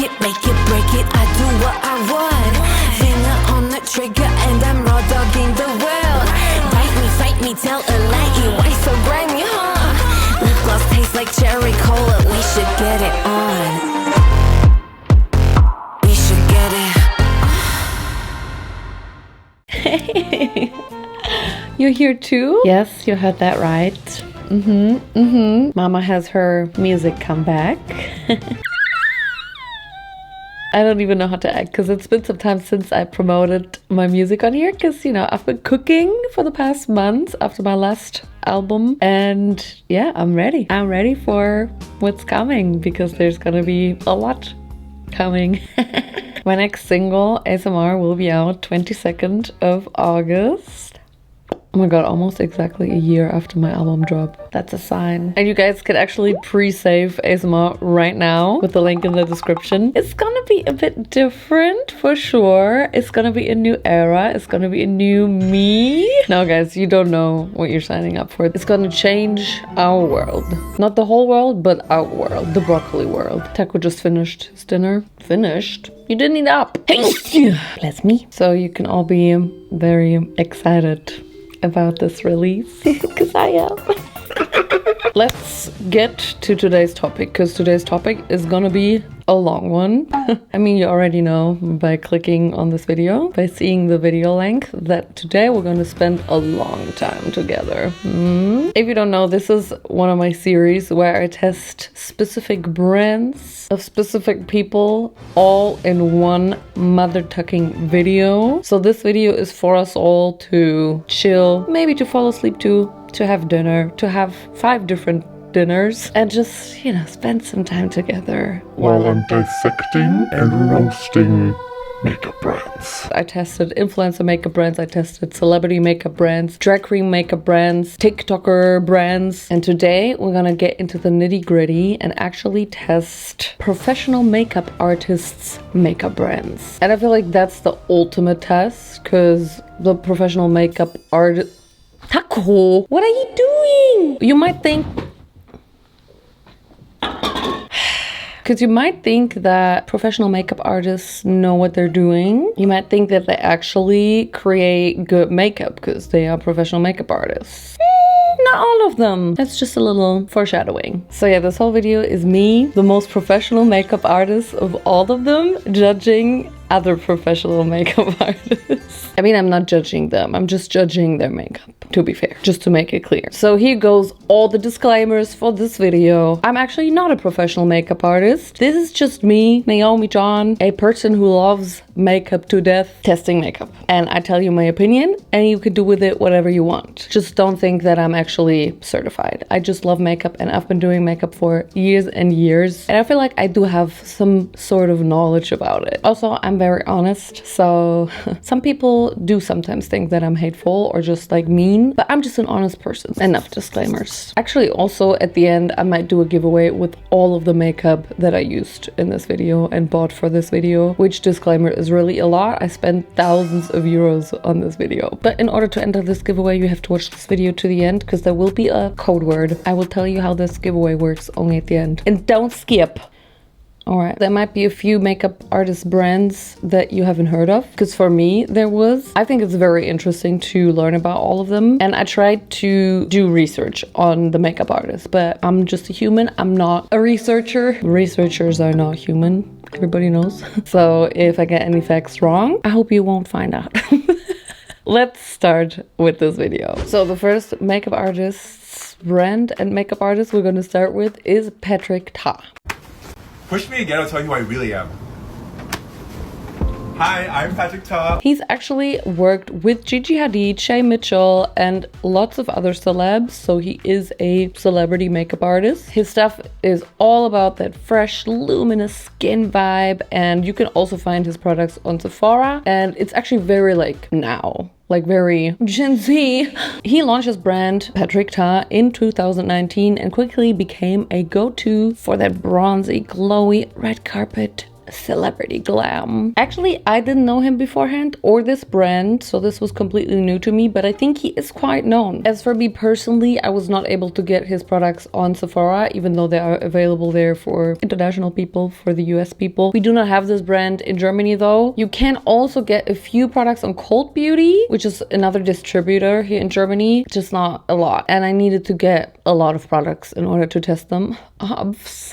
it, make it, break it, I do what I want. Finger on the trigger and I'm raw dogging the world. Bite me, fight me, tell a lie, you why so grimy, huh? Lip gloss tastes like cherry cola, we should get it on. We should get it. Hey, you're here too? Yes, you heard that right. Mama has her music come back. I don't even know how to act because it's been some time since I promoted my music on here because, you know, I've been cooking for the past months after my last album. And yeah, I'm ready. I'm ready for what's coming because there's gonna be a lot coming. My next single, ASMR, will be out 22nd of August. Oh my god, almost exactly a year after my album drop. That's a sign. And you guys can actually pre-save ASMR right now with the link in the description. It's gonna be a bit different for sure. It's gonna be a new era. It's gonna be a new me. No guys, you don't know what you're signing up for. It's gonna change our world. Not the whole world, but our world. The broccoli world. Taco just finished his dinner. Finished? You didn't eat up. Bless me. So you can all be very excited about this release because I am. Let's get to today's topic because today's topic is gonna be a long one. I mean, you already know by clicking on this video, by seeing the video length, that today we're gonna spend a long time together. If you don't know, this is one of my series where I test specific brands of specific people all in one mother-tucking video. So this video is for us all to chill, maybe to fall asleep to have dinner, to have 5 different dinners, and just, you know, spend some time together while I'm dissecting and roasting makeup brands. I tested influencer makeup brands, I tested celebrity makeup brands, drag queen makeup brands, TikToker brands, and today we're gonna get into the nitty-gritty and actually test professional makeup artists' makeup brands. And I feel like that's the ultimate test because the professional makeup artist... Taco, what are you doing? You might think... Because you might think that professional makeup artists know what they're doing. You might think that they actually create good makeup because they are professional makeup artists. Not all of them. That's just a little foreshadowing. So yeah, this whole video is me, the most professional makeup artist of all of them, judging other professional makeup artists. I mean, I'm not judging them. I'm just judging their makeup, to be fair, just to make it clear. So here goes all the disclaimers for this video. I'm actually not a professional makeup artist. This is just me, Naomi John, a person who loves makeup to death, testing makeup. And I tell you my opinion, and you can do with it whatever you want. Just don't think that I'm actually certified. I just love makeup, and I've been doing makeup for years and years. And I feel like I do have some sort of knowledge about it. Also, I'm very honest, so some people do sometimes think that I'm hateful or just like mean, but I'm just an honest person. Enough disclaimers. Actually, also at the end I might do a giveaway with all of the makeup that I used in this video and bought for this video, which, disclaimer, is really a lot. I spent thousands of euros on this video. But in order to enter this giveaway, you have to watch this video to the end because there will be a code word. I will tell you how this giveaway works only at the end. And don't skip. Alright, there might be a few makeup artist brands that you haven't heard of, because for me there was. I think it's very interesting to learn about all of them, and I tried to do research on the makeup artists, but I'm just a human, I'm not a researcher. Researchers are not human, everybody knows. So if I get any facts wrong, I hope you won't find out. Let's start with this video. So the first makeup artist's brand and makeup artist we're gonna start with is Patrick Ta. Push me again, I'll tell you who I really am. Hi, I'm Patrick Ta. He's actually worked with Gigi Hadid, Shay Mitchell, and lots of other celebs, so he is a celebrity makeup artist. His stuff is all about that fresh, luminous skin vibe, and you can also find his products on Sephora, and it's actually very like now. Like very Gen Z. He launched his brand, Patrick Ta, in 2019 and quickly became a go-to for that bronzy, glowy red carpet Celebrity Glam. Actually, I didn't know him beforehand or this brand, so this was completely new to me, but I think he is quite known. As for me personally, I was not able to get his products on Sephora, even though they are available there for international people, for the US people. We do not have this brand in Germany though. You can also get a few products on Cold Beauty, which is another distributor here in Germany, just not a lot. And I needed to get a lot of products in order to test them.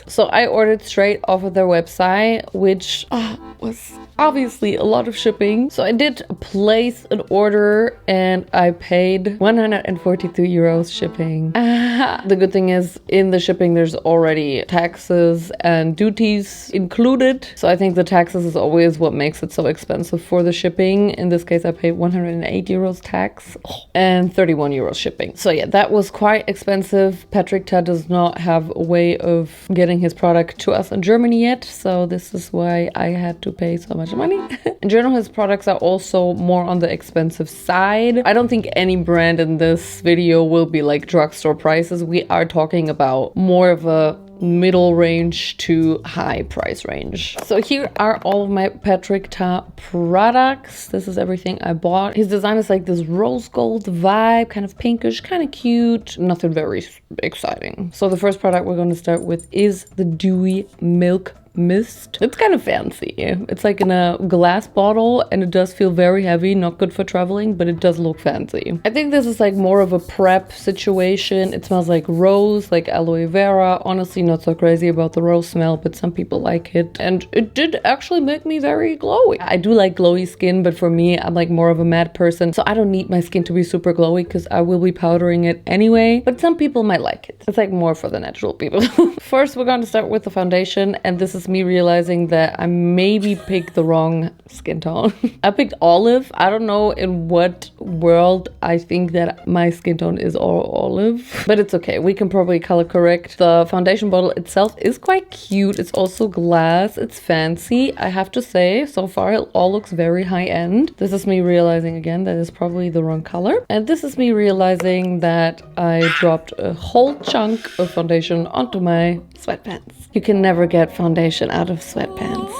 So I ordered straight off of their website, which was obviously a lot of shipping. So I did place an order and I paid 142 euros shipping. The good thing is in the shipping there's already taxes and duties included. So I think the taxes is always what makes it so expensive for the shipping. In this case I paid 108 euros tax and 31 euros shipping. So yeah, that was quite expensive. Patrick Ta does not have a way of getting his product to us in Germany yet. So this is why I had to pay so much money. In general, his products are also more on the expensive side. I don't think any brand in this video will be like drugstore prices. We are talking about more of a middle range to high price range. So here are all of my Patrick Ta products. This is everything I bought. His design is like this rose gold vibe, kind of pinkish, kind of cute, nothing very exciting. So the first product we're going to start with is the Dewy Milk Mist. It's kind of fancy. It's like in a glass bottle and it does feel very heavy, not good for traveling, but it does look fancy. I think this is like more of a prep situation. It smells like rose, like aloe vera. Honestly, not so crazy about the rose smell, but some people like it. And it did actually make me very glowy. I do like glowy skin, but for me, I'm like more of a matte person. So I don't need my skin to be super glowy because I will be powdering it anyway. But some people might like it. It's like more for the natural people. First, we're going to start with the foundation. And this is me realizing that I maybe picked the wrong skin tone. I picked olive. I don't know in what world I think that my skin tone is all olive, but it's okay. We can probably color correct. The foundation bottle itself is quite cute. It's also glass. It's fancy. I have to say, so far it all looks very high end. This is me realizing again that it's probably the wrong color. And this is me realizing that I dropped a whole chunk of foundation onto my sweatpants. You can never get foundation out of sweatpants.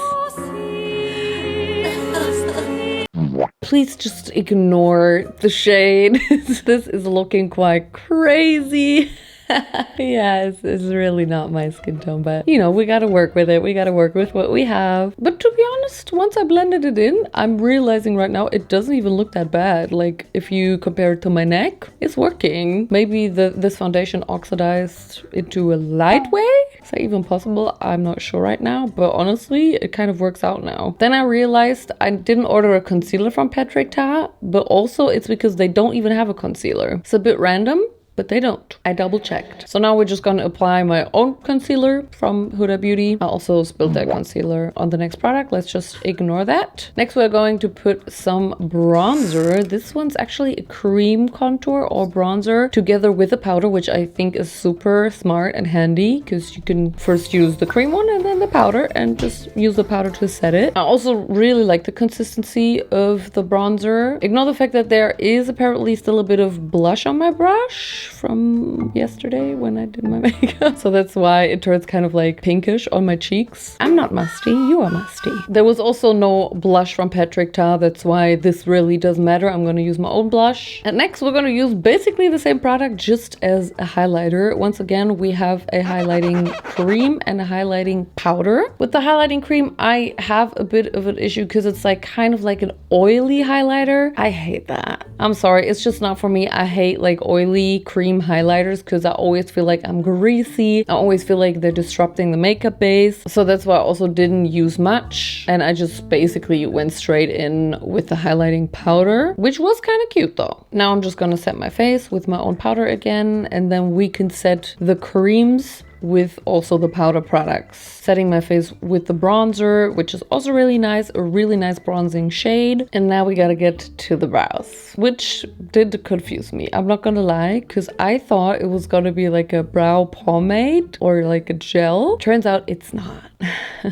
Please just ignore the shade. This is looking quite crazy. Yeah, it's really not my skin tone, but you know, we gotta work with it. We gotta work with what we have. But to be honest, once I blended it in, I'm realizing right now it doesn't even look that bad. Like if you compare it to my neck, it's working. Maybe this foundation oxidized into a light way. Is that even possible? I'm not sure right now, but honestly, it kind of works out now. Then I realized I didn't order a concealer from Patrick Ta, but also it's because they don't even have a concealer. It's a bit random, but they don't. I double checked. So now we're just gonna apply my own concealer from Huda Beauty. I also spilled that concealer on the next product. Let's just ignore that. Next, we're going to put some bronzer. This one's actually a cream contour or bronzer together with a powder, which I think is super smart and handy because you can first use the cream one and then the powder and just use the powder to set it. I also really like the consistency of the bronzer. Ignore the fact that there is apparently still a bit of blush on my brush from yesterday when I did my makeup. So that's why it turns kind of like pinkish on my cheeks. I'm not musty, you are musty. There was also no blush from Patrick Ta. That's why this really does matter. I'm going to use my own blush. And next we're going to use basically the same product just as a highlighter. Once again, we have a highlighting cream and a highlighting powder. With the highlighting cream, I have a bit of an issue because it's like kind of like an oily highlighter. I hate that. I'm sorry, it's just not for me. I hate like oily cream highlighters because I always feel like I'm greasy. I always feel like they're disrupting the makeup base. So that's why I also didn't use much. And I just basically went straight in with the highlighting powder, which was kind of cute though. Now I'm just gonna set my face with my own powder again. And then we can set the creams with also the powder products. Setting my face with the bronzer, which is also really nice, a really nice bronzing shade. And now we gotta get to the brows, which did confuse me. I'm not gonna lie, because I thought it was gonna be like a brow pomade or like a gel. Turns out it's not.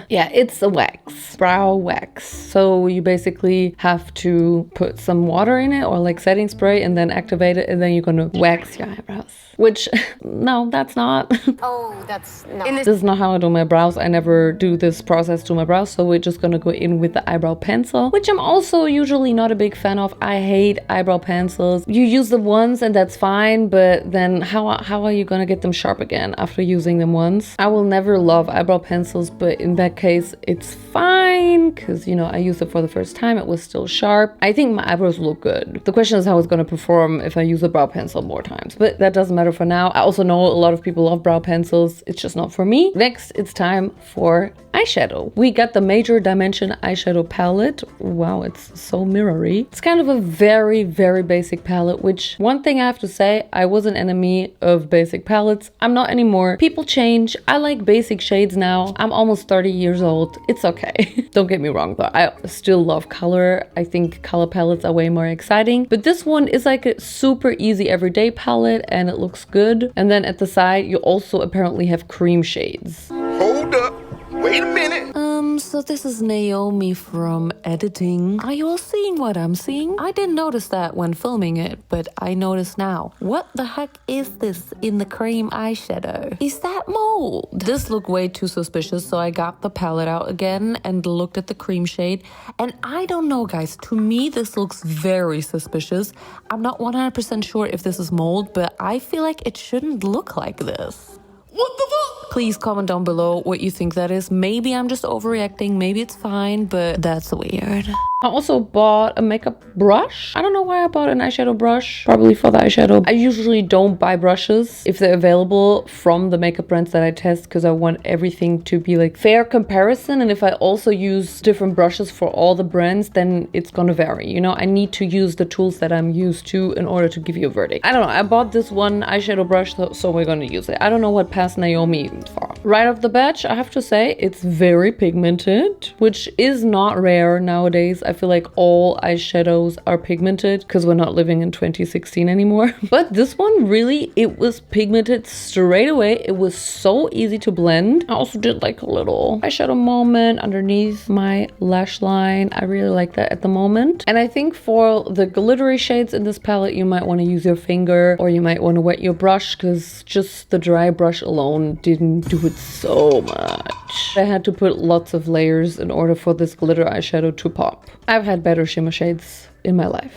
Yeah, it's a wax, brow wax. So you basically have to put some water in it or like setting spray and then activate it and then you're gonna wax your eyebrows. Which, no, that's not. Oh that's not. This is not how I do my brows. I never do this process to my brows, so we're just gonna go in with the eyebrow pencil, which I'm also usually not a big fan of. I hate eyebrow pencils. You use them once and that's fine, but then how are you gonna get them sharp again after using them once? I will never love eyebrow pencils, but in that case, it's fine, because, you know, I used it for the first time. It was still sharp. I think my eyebrows look good. The question is how it's gonna perform if I use a brow pencil more times, but that doesn't matter for now. I also know a lot of people love brow pencils. It's just not for me. Next, it's time for eyeshadow. We got the Major Dimension eyeshadow palette. Wow, it's so mirrory. It's kind of a very, very basic palette, which one thing I have to say, I was an enemy of basic palettes. I'm not anymore. People change. I like basic shades now. I'm almost 30 years old. It's okay. Don't get me wrong though. I still love color. I think color palettes are way more exciting, but this one is like a super easy everyday palette and it looks good. And then at the side, you also apparently have cream shades. Hold up. Wait a minute. So this is Naomi from editing. Are you all seeing what I'm seeing? I didn't notice that when filming it, but I notice now. What the heck is this in the cream eyeshadow? Is that mold? This looked way too suspicious, so I got the palette out again and looked at the cream shade. And I don't know, guys, to me this looks very suspicious. I'm not 100% sure if this is mold, but I feel like it shouldn't look like this. What the fuck? Please comment down below what you think that is. Maybe I'm just overreacting, maybe it's fine, but that's weird. I also bought a makeup brush. I don't know why I bought an eyeshadow brush. Probably for the eyeshadow. I usually don't buy brushes if they're available from the makeup brands that I test, because I want everything to be like fair comparison. And if I also use different brushes for all the brands, then it's gonna vary. You know, I need to use the tools that I'm used to in order to give you a verdict. I don't know. I bought this one eyeshadow brush, so we're gonna use it. I don't know what past Naomi for. Right off the bat, I have to say it's very pigmented, which is not rare nowadays. I feel like all eyeshadows are pigmented because we're not living in 2016 anymore. But this one really, it was pigmented straight away. It was so easy to blend. I also did like a little eyeshadow moment underneath my lash line. I really like that at the moment. And I think for the glittery shades in this palette, you might want to use your finger or you might want to wet your brush, because just the dry brush alone didn't do it so much. I had to put lots of layers in order for this glitter eyeshadow to pop. I've had better shimmer shades in my life.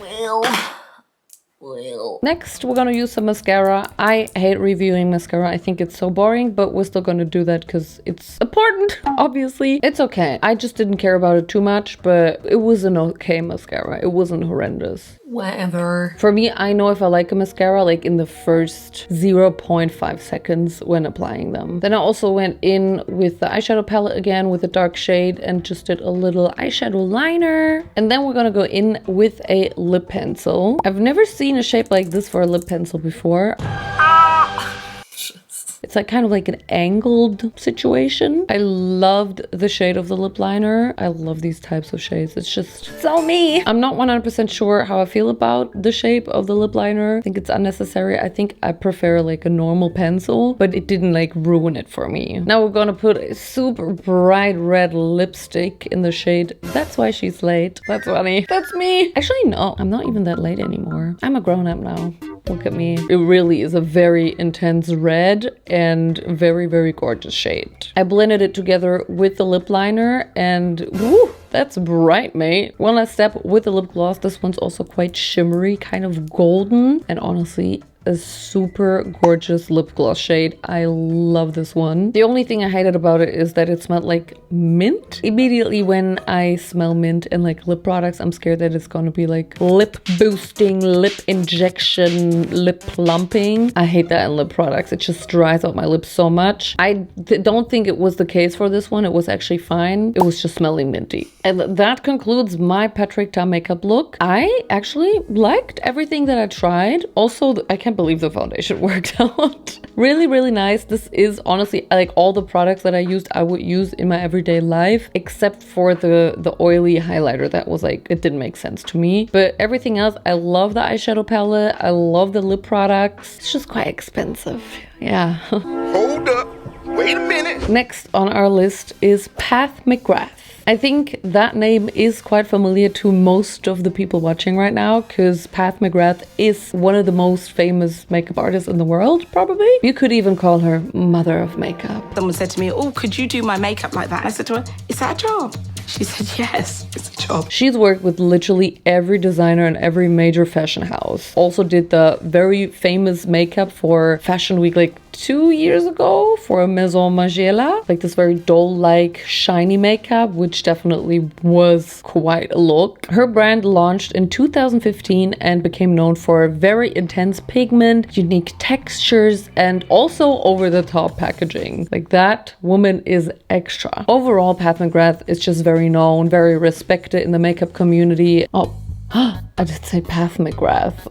Next, we're gonna use some mascara. I hate reviewing mascara. I think it's so boring, but we're still gonna do that because it's important, obviously. It's okay. I just didn't care about it too much, but it was an okay mascara. It wasn't horrendous. Whatever. For me, I know if I like a mascara like in the first 0.5 seconds when applying them. Then I also went in with the eyeshadow palette again with a dark shade and just did a little eyeshadow liner. And then we're gonna go in with a lip pencil. I've never seen a shape like this for a lip pencil before. It's like kind of like an angled situation. I loved the shade of the lip liner. I love these types of shades. It's just so me. I'm not 100% sure how I feel about the shape of the lip liner. I think it's unnecessary. I think I prefer like a normal pencil, but it didn't like ruin it for me. Now we're gonna put a super bright red lipstick in the shade That's Why She's Late. That's funny. That's me. Actually, no, I'm not even that late anymore. I'm a grown up now. Look at me. It really is a very intense red and very, very gorgeous shade. I blended it together with the lip liner and woo, that's bright, mate. One last step with the lip gloss. This one's also quite shimmery, kind of golden, and honestly, a super gorgeous lip gloss shade. I love this one. The only thing I hated about it is that it smelled like mint. Immediately when I smell mint and like lip products, I'm scared that it's gonna be like lip boosting, lip injection, lip plumping. I hate that in lip products. It just dries out my lips so much. I don't think it was the case for this one. It was actually fine. It was just smelling minty. And that concludes my Patrick Ta makeup look. I actually liked everything that I tried. Also, I can't believe the foundation worked out. Really, really nice. This is honestly like all the products that I used, I would use in my everyday life, except for the oily highlighter. That was like, it didn't make sense to me. But everything else, I love the eyeshadow palette. I love the lip products. It's just quite expensive. Yeah. Hold up. Wait a minute. Next on our list is Pat McGrath. I think that name is quite familiar to most of the people watching right now, because Pat McGrath is one of the most famous makeup artists in the world, probably. You could even call her mother of makeup. Someone said to me, oh, could you do my makeup like that? I said to her, is that a job? She said, yes, it's a job. She's worked with literally every designer and every major fashion house. Also did the very famous makeup for Fashion Week like 2 years ago for Maison Margiela. Like this very doll-like shiny makeup, which definitely was quite a look. Her brand launched in 2015 and became known for very intense pigment, unique textures, and also over-the-top packaging. Like that woman is extra. Overall, Pat McGrath is just very known, very respected in the makeup community. Oh, I did say Pat McGrath.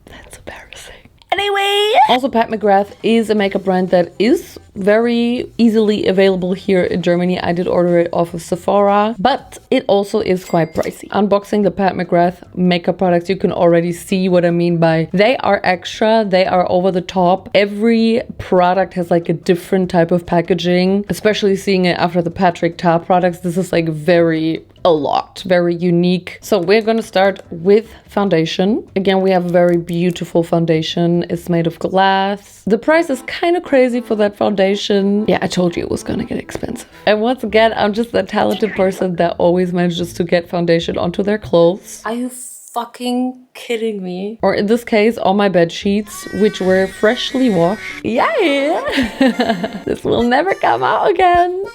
That's embarrassing. Anyway, also Pat McGrath is a makeup brand that is very easily available here in Germany. I did order it off of Sephora, but it also is quite pricey. Unboxing the Pat McGrath makeup products, you can already see what I mean by they are extra, they are over the top. Every product has like a different type of packaging, especially seeing it after the Patrick Ta products. This is like very unique. So we're gonna start with foundation. Again, we have a very beautiful foundation. It's made of glass. The price is kind of crazy for that foundation. Yeah, I told you it was gonna get expensive. And once again, I'm just a talented person that always manages to get foundation onto their clothes. Are you fucking kidding me? Or in this case, on my bed sheets, which were freshly washed. Yeah. This will never come out again.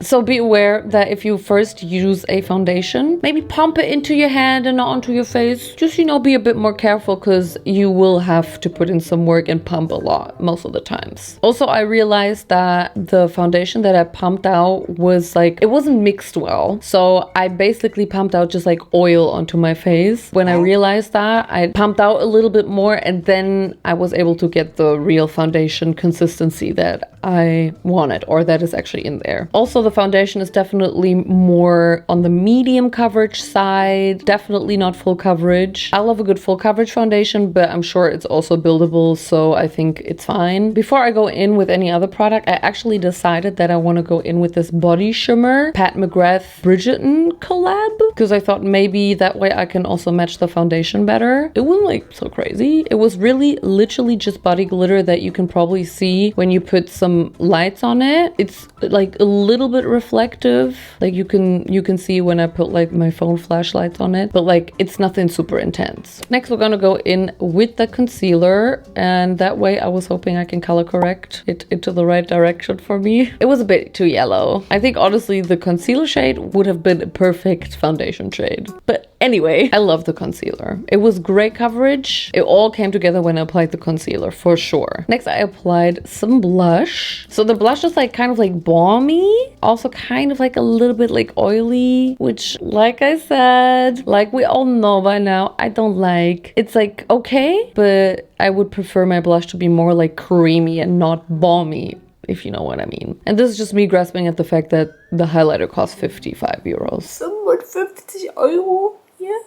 So be aware that if you first use a foundation, maybe pump it into your hand and not onto your face. Just, you know, be a bit more careful because you will have to put in some work and pump a lot most of the times. Also, I realized that the foundation that I pumped out was like, it wasn't mixed well. So I basically pumped out just like oil onto my face. When I realized that, I pumped out a little bit more and then I was able to get the real foundation consistency that I wanted, or that is actually in there. Also, the foundation is definitely more on the medium coverage side, definitely not full coverage. I love a good full coverage foundation, but I'm sure it's also buildable, so I think it's fine. Before I go in with any other product, I actually decided that I want to go in with this body shimmer Pat McGrath Bridgerton collab, because I thought maybe that way I can also match the foundation better. It wasn't like so crazy. It was really literally just body glitter that you can probably see when you put some lights on it. It's like a little bit reflective, like you can see when I put like my phone flashlights on it, but like it's nothing super intense. Next, we're gonna go in with the concealer, and that way I was hoping I can color correct it into the right direction for me. It was a bit too yellow. I think honestly the concealer shade would have been a perfect foundation shade, but anyway, I love the concealer. It was great coverage. It all came together when I applied the concealer for sure. Next, I applied some blush. So the blush is like kind of like balmy, also kind of like a little bit like oily, which like I said, like we all know by now, I don't like. It's like okay, but I would prefer my blush to be more like creamy and not balmy, if you know what I mean. And this is just me grasping at the fact that the highlighter costs 55 euros. 55 Euro? Yeah.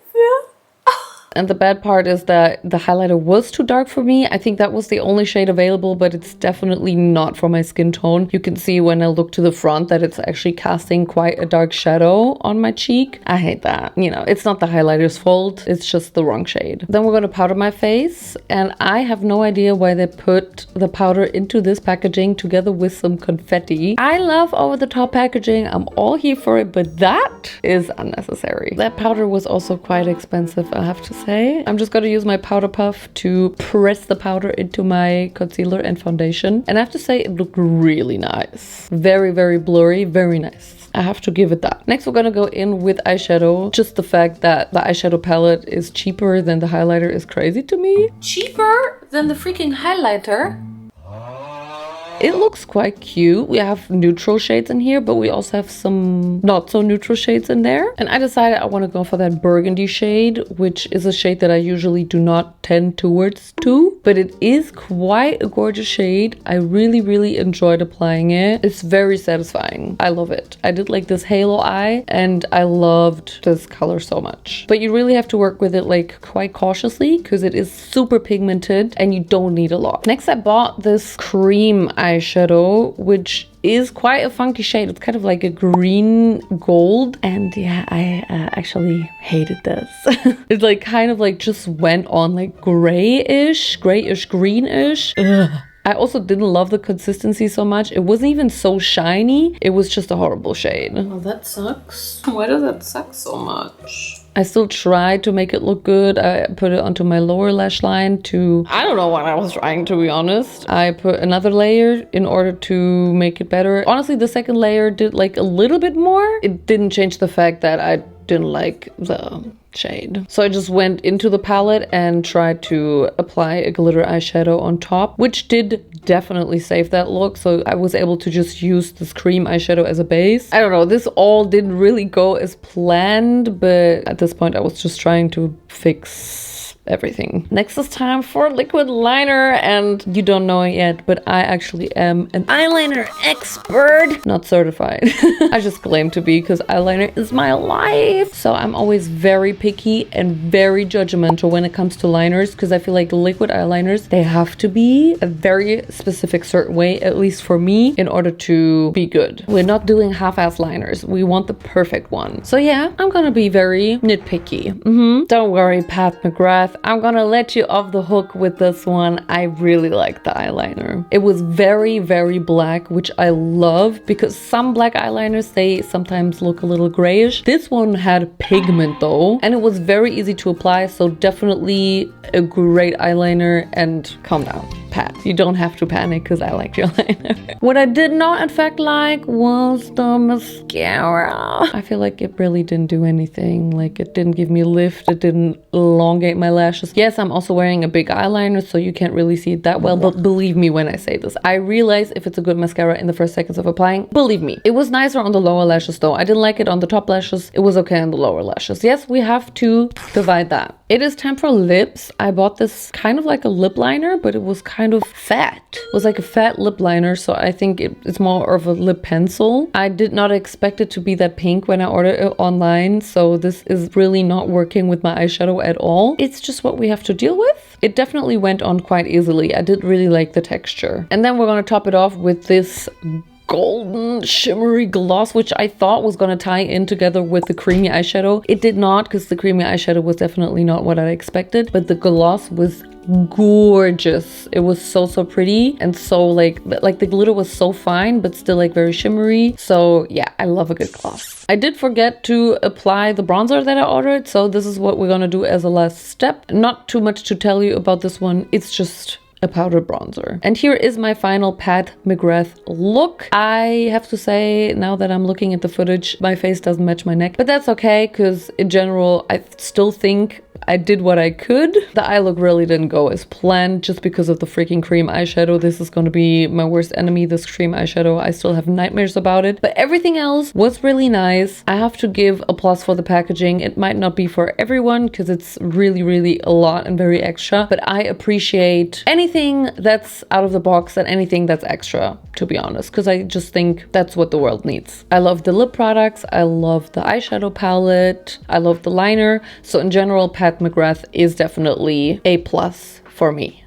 And the bad part is that the highlighter was too dark for me. I think that was the only shade available, but it's definitely not for my skin tone. You can see when I look to the front that it's actually casting quite a dark shadow on my cheek. I hate that. You know, it's not the highlighter's fault. It's just the wrong shade. Then we're going to powder my face. And I have no idea why they put the powder into this packaging together with some confetti. I love over-the-top packaging. I'm all here for it, but that is unnecessary. That powder was also quite expensive, I have to say. I'm just gonna use my powder puff to press the powder into my concealer and foundation. And I have to say it looked really nice. Very, very blurry, very nice. I have to give it that. Next, we're gonna go in with eyeshadow. Just the fact that the eyeshadow palette is cheaper than the highlighter is crazy to me. Cheaper than the freaking highlighter? It looks quite cute. We have neutral shades in here, but we also have some not so neutral shades in there. And I decided I want to go for that burgundy shade, which is a shade that I usually do not tend towards to, but it is quite a gorgeous shade. I really, really enjoyed applying it. It's very satisfying. I love it. I did like this halo eye and I loved this color so much. But you really have to work with it like quite cautiously because it is super pigmented and you don't need a lot. Next, I bought this cream eyeshadow, which is quite a funky shade. It's kind of like a green gold. And yeah, I actually hated this. It's like kind of like just went on like grayish, greenish. Ugh. I also didn't love the consistency so much. It wasn't even so shiny. It was just a horrible shade. Oh, that sucks. Why does that suck so much? I still tried to make it look good. I put it onto my lower lash line to... I don't know what I was trying, to be honest. I put another layer in order to make it better. Honestly, the second layer did like a little bit more. It didn't change the fact that I didn't like the shade. So I just went into the palette and tried to apply a glitter eyeshadow on top, which did definitely save that look. So I was able to just use this cream eyeshadow as a base. I don't know, this all didn't really go as planned, but at this point I was just trying to fix everything. Next is time for liquid liner, and you don't know it yet, but I actually am an eyeliner expert. Not certified. I just claim to be because eyeliner is my life. So I'm always very picky and very judgmental when it comes to liners, because I feel like liquid eyeliners, they have to be a very specific certain way, at least for me, in order to be good. We're not doing half-ass liners. We want the perfect one. So yeah, I'm gonna be very nitpicky. Don't worry, Pat McGrath. I'm gonna let you off the hook with this one. I really like the eyeliner. It was very, very black, which I love, because some black eyeliners, they sometimes look a little grayish. This one had pigment though, and it was very easy to apply, so definitely a great eyeliner. And calm down, Pat. You don't have to panic because I liked your eyeliner. What I did not in fact like was the mascara. I feel like it really didn't do anything. Like, it didn't give me lift, it didn't elongate my lashes. Yes, I'm also wearing a big eyeliner, so you can't really see it that well, but believe me when I say this, I realize if it's a good mascara in the first seconds of applying. Believe me. It was nicer on the lower lashes though. I didn't like it on the top lashes. It was okay on the lower lashes. Yes, we have to divide that. It is time for lips. I bought this kind of like a lip liner, but it was kind of fat. It was like a fat lip liner, so I think it's more of a lip pencil. I did not expect it to be that pink when I ordered it online, so this is really not working with my eyeshadow at all. It's just what we have to deal with. It definitely went on quite easily. I did really like the texture. And then we're gonna top it off with this golden shimmery gloss, which I thought was going to tie in together with the creamy eyeshadow. It did not, because the creamy eyeshadow was definitely not what I expected, but the gloss was gorgeous. It was so pretty, and so like the glitter was so fine but still like very shimmery. So yeah, I love a good gloss. I did forget to apply the bronzer that I ordered, so this is what we're gonna do as a last step. Not too much to tell you about this one. It's just a powder bronzer. And here is my final Pat McGrath look. I have to say, now that I'm looking at the footage, my face doesn't match my neck, but that's okay, because in general I still think I did what I could. The eye look really didn't go as planned just because of the freaking cream eyeshadow. This is going to be my worst enemy, this cream eyeshadow. I still have nightmares about it, but everything else was really nice. I have to give a plus for the packaging. It might not be for everyone because it's really a lot and very extra, but I appreciate anything that's out of the box and anything that's extra, to be honest, because I just think that's what the world needs. I love the lip products. I love the eyeshadow palette. I love the liner. So in general, Pat McGrath is definitely a plus for me.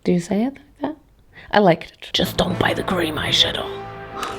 Do you say it like that? I liked it. Just don't buy the cream eyeshadow.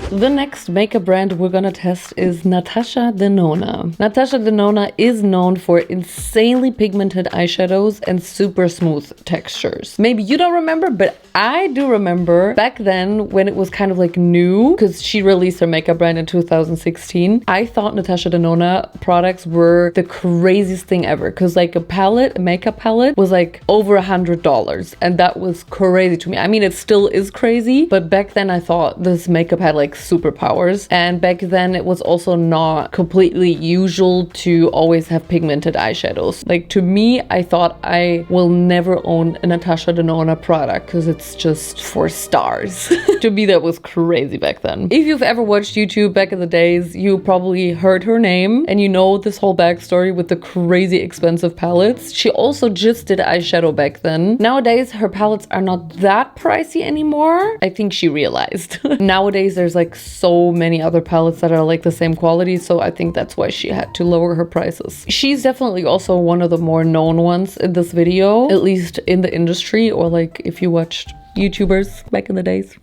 The next makeup brand we're gonna test is Natasha Denona. Natasha Denona is known for insanely pigmented eyeshadows and super smooth textures. Maybe you don't remember, but I do remember back then when it was kind of like new, because she released her makeup brand in 2016. I thought Natasha Denona products were the craziest thing ever, because like a makeup palette was like over $100, and that was crazy to me. I mean, it still is crazy, but back then I thought this makeup had like superpowers, and back then it was also not completely usual to always have pigmented eyeshadows. Like, to me, I thought I will never own a Natasha Denona product because it's just for stars. To me, that was crazy back then. If you've ever watched YouTube back in the days, you probably heard her name and you know this whole backstory with the crazy expensive palettes. She also just did eyeshadow back then. Nowadays, her palettes are not that pricey anymore. I think she realized. Nowadays, there's like so many other palettes that are like the same quality, so I think that's why she had to lower her prices. She's definitely also one of the more known ones in this video, at least in the industry, or like if you watched YouTubers back in the days.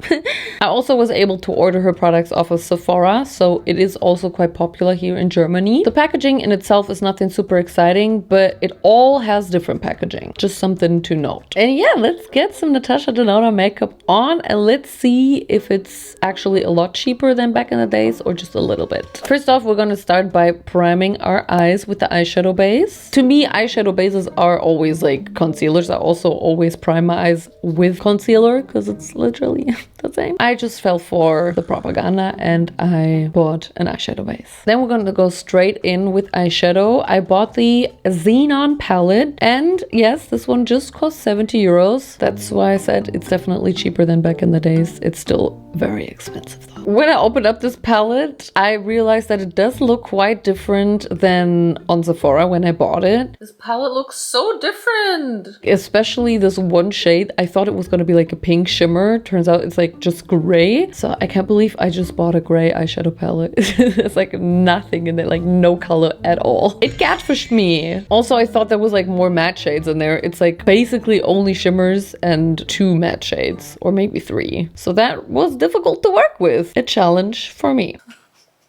I also was able to order her products off of Sephora, so it is also quite popular here in Germany. The packaging in itself is nothing super exciting, but it all has different packaging. Just something to note. And yeah, let's get some Natasha Denona makeup on and let's see if it's actually a lot cheaper than back in the days or just a little bit. First off, we're gonna start by priming our eyes with the eyeshadow base. To me, eyeshadow bases are always like concealers. I also always prime my eyes with concealer because it's literally the same. I just fell for the propaganda and I bought an eyeshadow base. Then we're gonna go straight in with eyeshadow. I bought the Xenon palette and yes, this one just cost 70 euros. That's why I said it's definitely cheaper than back in the days. It's still very expensive though. When I opened up this palette, I realized that it does look quite different than on Sephora when I bought it. This palette looks so different. Especially this one shade. I thought it was going to be like a pink shimmer. Turns out it's like just gray. So I can't believe I just bought a gray eyeshadow palette. It's like nothing in it, like no color at all. It catfished me. Also, I thought there was like more matte shades in there. It's like basically only shimmers and 2 matte shades, or maybe 3. So that was difficult to work with. A challenge for me.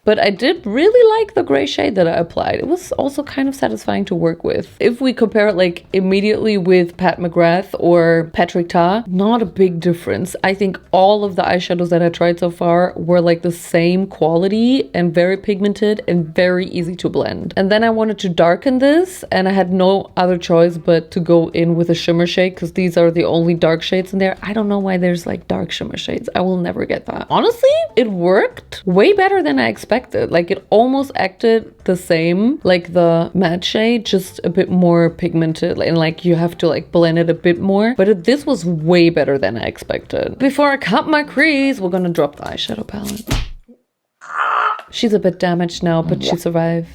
But I did really like the gray shade that I applied. It was also kind of satisfying to work with. If we compare it like immediately with Pat McGrath or Patrick Ta, not a big difference. I think all of the eyeshadows that I tried so far were like the same quality and very pigmented and very easy to blend. And then I wanted to darken this and I had no other choice but to go in with a shimmer shade because these are the only dark shades in there. I don't know why there's like dark shimmer shades. I will never get that. Honestly, it worked way better than I expected. Like it almost acted the same like the matte shade, just a bit more pigmented and like you have to like blend it a bit more, but this was way better than I expected. Before I cut my crease, we're gonna drop the eyeshadow palette. She's a bit damaged now, but she survived.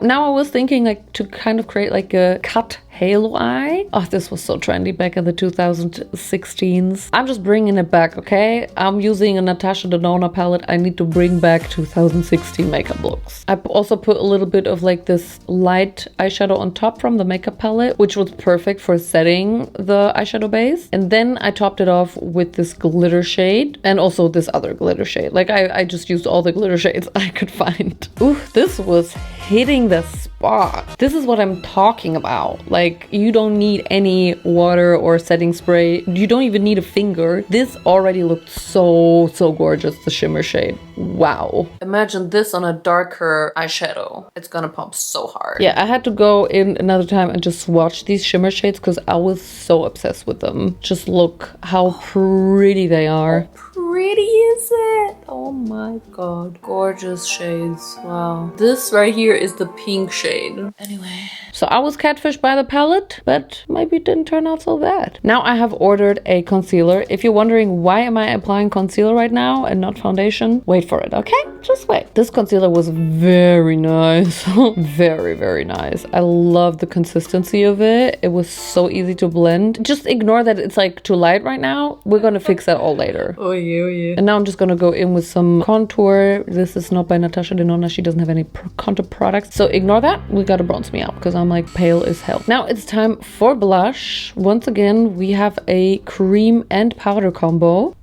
Now I was thinking like to kind of create like a cut halo eye. Oh, this was so trendy back in the 2016s. I'm just bringing it back, okay? I'm using a Natasha Denona palette. I need to bring back 2016 makeup looks. I also put a little bit of like this light eyeshadow on top from the makeup palette, which was perfect for setting the eyeshadow base. And then I topped it off with this glitter shade and also this other glitter shade. Like I just used all the glitter shades I could find. Ooh, this was hitting the spot. This is what I'm talking about. Like you don't need any water or setting spray. You don't even need a finger. This already looked so gorgeous, the shimmer shade. Wow. Imagine this on a darker eyeshadow. It's gonna pop so hard. Yeah, I had to go in another time and just swatch these shimmer shades because I was so obsessed with them. Just look how pretty they are. Pretty is it? Oh my god. Gorgeous shades. Wow. This right here is the pink shade. Anyway. So I was catfished by the palette, but maybe it didn't turn out so bad. Now I have ordered a concealer. If you're wondering why am I applying concealer right now and not foundation, wait for it, okay? Just wait. This concealer was very nice. Very nice. I love the consistency of it. It was so easy to blend. Just ignore that it's like too light right now. We're gonna fix that all later. Oh yeah. And now I'm just gonna go in with some contour. This is not by Natasha Denona. She doesn't have any contour products. So ignore that. We gotta bronze me out because I'm like pale as hell. Now it's time for blush. Once again, we have a cream and powder combo.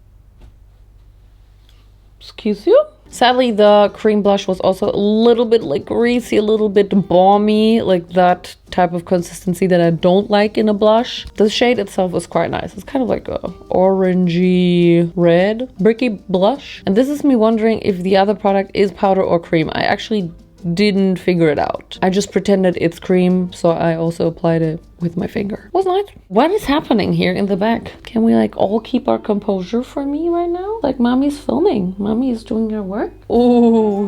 Excuse you? Sadly, the cream blush was also a little bit like greasy, a little bit balmy, like that type of consistency that I don't like in a blush. The shade itself was quite nice. It's kind of like a orangey red bricky blush. And this is me wondering if the other product is powder or cream. I actually didn't figure it out. I just pretended it's cream, so I also applied it with my finger. It was nice. What is happening here in the back? Can we like all keep our composure for me right now? Like mommy's filming. Mommy is doing her work. Oh,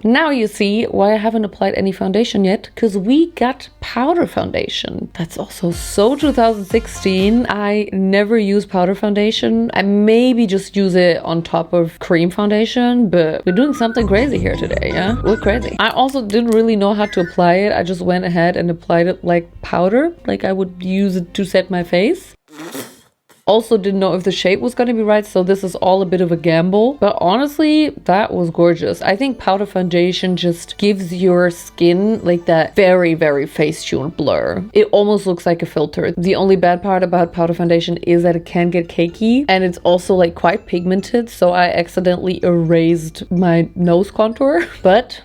now you see why I haven't applied any foundation yet, because we got powder foundation. That's also so 2016. I never use powder foundation. I maybe just use it on top of cream foundation, but we're doing something crazy here today, yeah? We're crazy. I also didn't really know how to apply it. I just went ahead and applied it like powder, like I would use it to set my face. Also didn't know if the shade was going to be right, so this is all a bit of a gamble. But honestly, that was gorgeous. I think powder foundation just gives your skin like that very, very face-tuned blur. It almost looks like a filter. The only bad part about powder foundation is that it can get cakey, and it's also like quite pigmented, so I accidentally erased my nose contour. But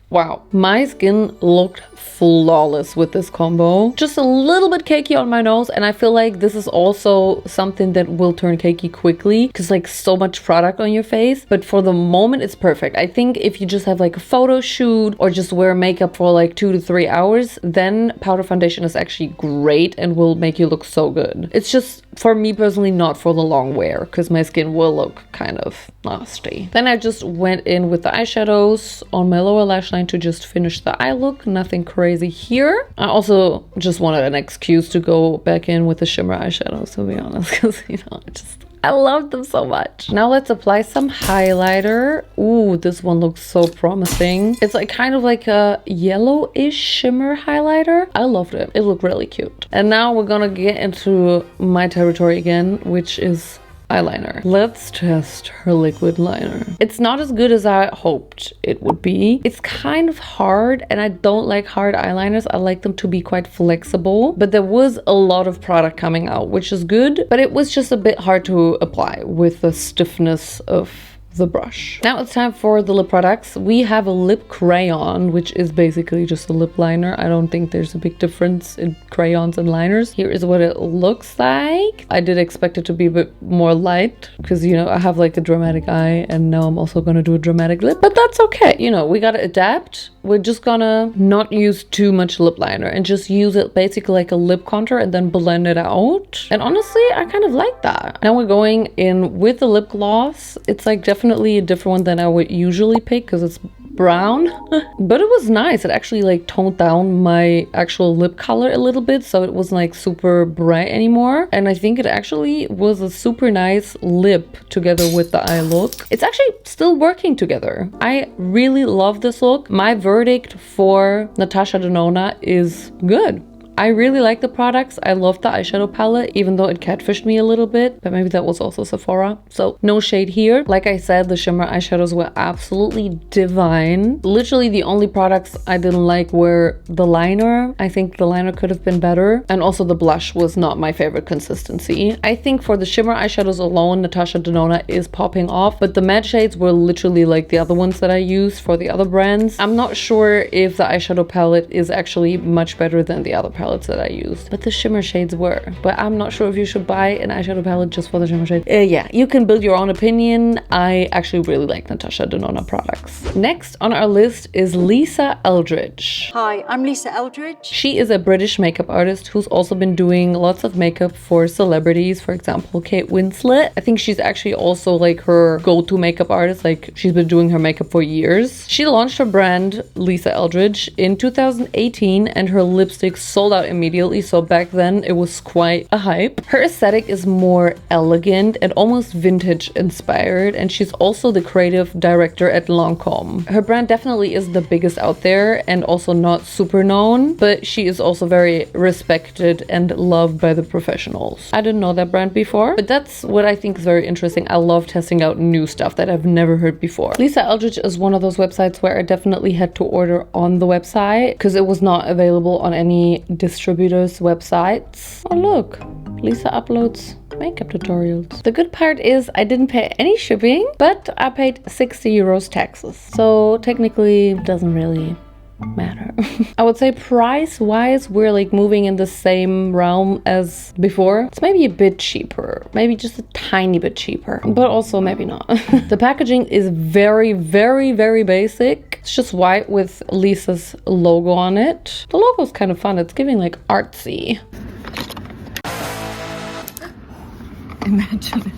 wow, my skin looked flawless with this combo. Just a little bit cakey on my nose, and I feel like this is also something that will turn cakey quickly because like so much product on your face. But for the moment, it's perfect. I think if you just have like a photo shoot or just wear makeup for like 2 to 3 hours, then powder foundation is actually great and will make you look so good. It's just, for me personally, not for the long wear because my skin will look kind of nasty. Then I just went in with the eyeshadows on my lower lash line to just finish the eye look. Nothing crazy here. I also just wanted an excuse to go back in with the shimmer eyeshadows, to be honest, because you know, I love them so much. Now let's apply some highlighter. Ooh, this one looks so promising. It's like kind of like a yellowish shimmer highlighter. I loved it. It looked really cute. And now we're gonna get into my territory again, which is eyeliner. Let's test her liquid liner. It's not as good as I hoped it would be. It's kind of hard, and I don't like hard eyeliners. I like them to be quite flexible, but there was a lot of product coming out, which is good, but it was just a bit hard to apply with the stiffness of the brush. Now it's time for the lip products. We have a lip crayon, which is basically just a lip liner. I don't think there's a big difference in crayons and liners. Here is what it looks like. I did expect it to be a bit more light because, you know, I have like a dramatic eye, and now I'm also gonna do a dramatic lip, but that's okay. You know, we gotta adapt. We're just gonna not use too much lip liner and just use it basically like a lip contour and then blend it out. And honestly, I kind of like that. Now we're going in with the lip gloss. It's like definitely a different one than I would usually pick because it's brown, but it was nice. It actually like toned down my actual lip color a little bit, so it wasn't like super bright anymore. And I think it actually was a super nice lip together with the eye look. It's actually still working together. I really love this look. My verdict for Natasha Denona is good. I really like the products. I love the eyeshadow palette, even though it catfished me a little bit, but maybe that was also Sephora. So no shade here. Like I said, the shimmer eyeshadows were absolutely divine. Literally the only products I didn't like were the liner. I think the liner could have been better. And also the blush was not my favorite consistency. I think for the shimmer eyeshadows alone, Natasha Denona is popping off, but the matte shades were literally like the other ones that I used for the other brands. I'm not sure if the eyeshadow palette is actually much better than the other palettes that I used, but the shimmer shades were. But I'm not sure if you should buy an eyeshadow palette just for the shimmer shade. Yeah, you can build your own opinion. I actually really like Natasha Denona products. Next on our list is Lisa Eldridge. Hi, I'm Lisa Eldridge. She is a British makeup artist who's also been doing lots of makeup for celebrities, for example, Kate Winslet. I think she's actually also like her go-to makeup artist. Like she's been doing her makeup for years. She launched her brand Lisa Eldridge in 2018, and her lipstick sold out immediately, so back then it was quite a hype. Her aesthetic is more elegant and almost vintage inspired, and she's also the creative director at Lancome. Her brand definitely is the biggest out there and also not super known, but she is also very respected and loved by the professionals. I didn't know that brand before, but that's what I think is very interesting. I love testing out new stuff that I've never heard before. Lisa Eldridge is one of those websites where I definitely had to order on the website because it was not available on any distributors' websites. Oh look, Lisa uploads makeup tutorials. The good part is I didn't pay any shipping, but I paid 60 euros taxes. So technically it doesn't really matter. I would say price wise we're like moving in the same realm as before. It's maybe a bit cheaper, maybe just a tiny bit cheaper, but also maybe not. The packaging is very, very, very basic. It's just white with Lisa's logo on it. The logo is kind of fun. It's giving like artsy. Imagine.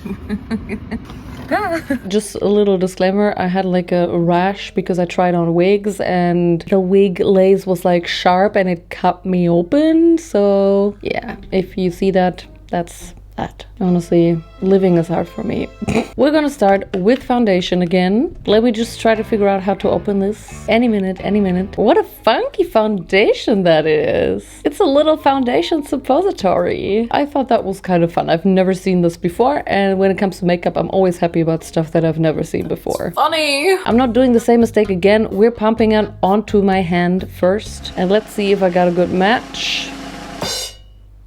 Just a little disclaimer, I had like a rash because I tried on wigs and the wig lace was like sharp and it cut me open. So yeah, if you see that, that's that. Honestly, living is hard for me. We're gonna start with foundation again. Let me just try to figure out how to open this. Any minute, any minute. What a funky foundation that is. It's a little foundation suppository. I thought that was kind of fun. I've never seen this before, and when it comes to makeup, I'm always happy about stuff that I've never seen before. Funny! I'm not doing the same mistake again. We're pumping it onto my hand first, and let's see if I got a good match.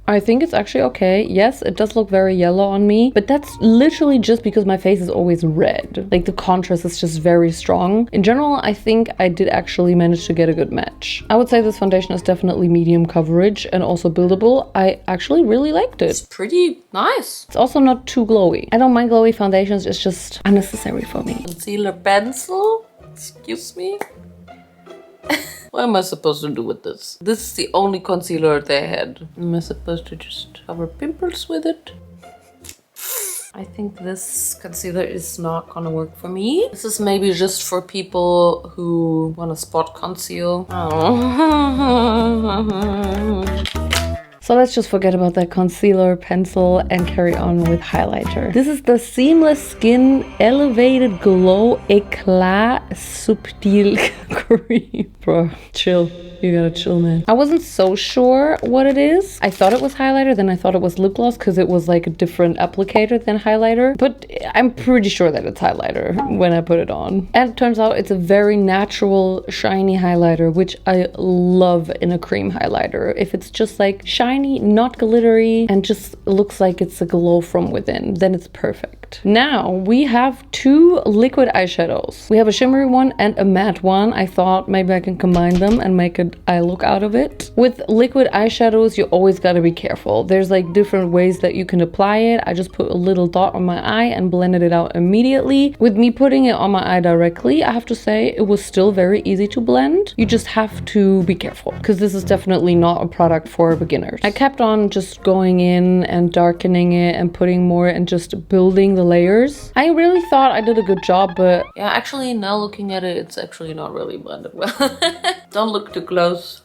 I think it's actually okay. Yes, it does look very yellow on me, but that's literally just because my face is always red. Like the contrast is just very strong. In general, I think I did actually manage to get a good match. I would say this foundation is definitely medium coverage and also buildable. I actually really liked it. It's pretty nice. It's also not too glowy. I don't mind glowy foundations, it's just unnecessary for me. Concealer pencil? Excuse me? What am I supposed to do with this? This is the only concealer they had. Am I supposed to just cover pimples with it? I think this concealer is not gonna work for me. This is maybe just for people who want to spot conceal. So let's just forget about that concealer pencil and carry on with highlighter. This is the Seamless Skin Elevated Glow Eclat Subtil Cream. Bro, chill. You gotta chill, man. I wasn't so sure what it is. I thought it was highlighter, then I thought it was lip gloss because it was like a different applicator than highlighter. But I'm pretty sure that it's highlighter when I put it on. And it turns out it's a very natural, shiny highlighter, which I love in a cream highlighter. If it's just like shiny, not glittery, and just looks like it's a glow from within, then it's perfect. Now we have two liquid eyeshadows. We have a shimmery one and a matte one. I thought maybe I can combine them and make a eye look out of it. With liquid eyeshadows, you always gotta be careful. There's like different ways that you can apply it. I just put a little dot on my eye and blended it out immediately. With me putting it on my eye directly, I have to say it was still very easy to blend. You just have to be careful because this is definitely not a product for beginners. I kept on just going in and darkening it and putting more and just building the layers. I really thought I did a good job, but yeah, actually now looking at it, it's actually not really blended well. Don't look too close.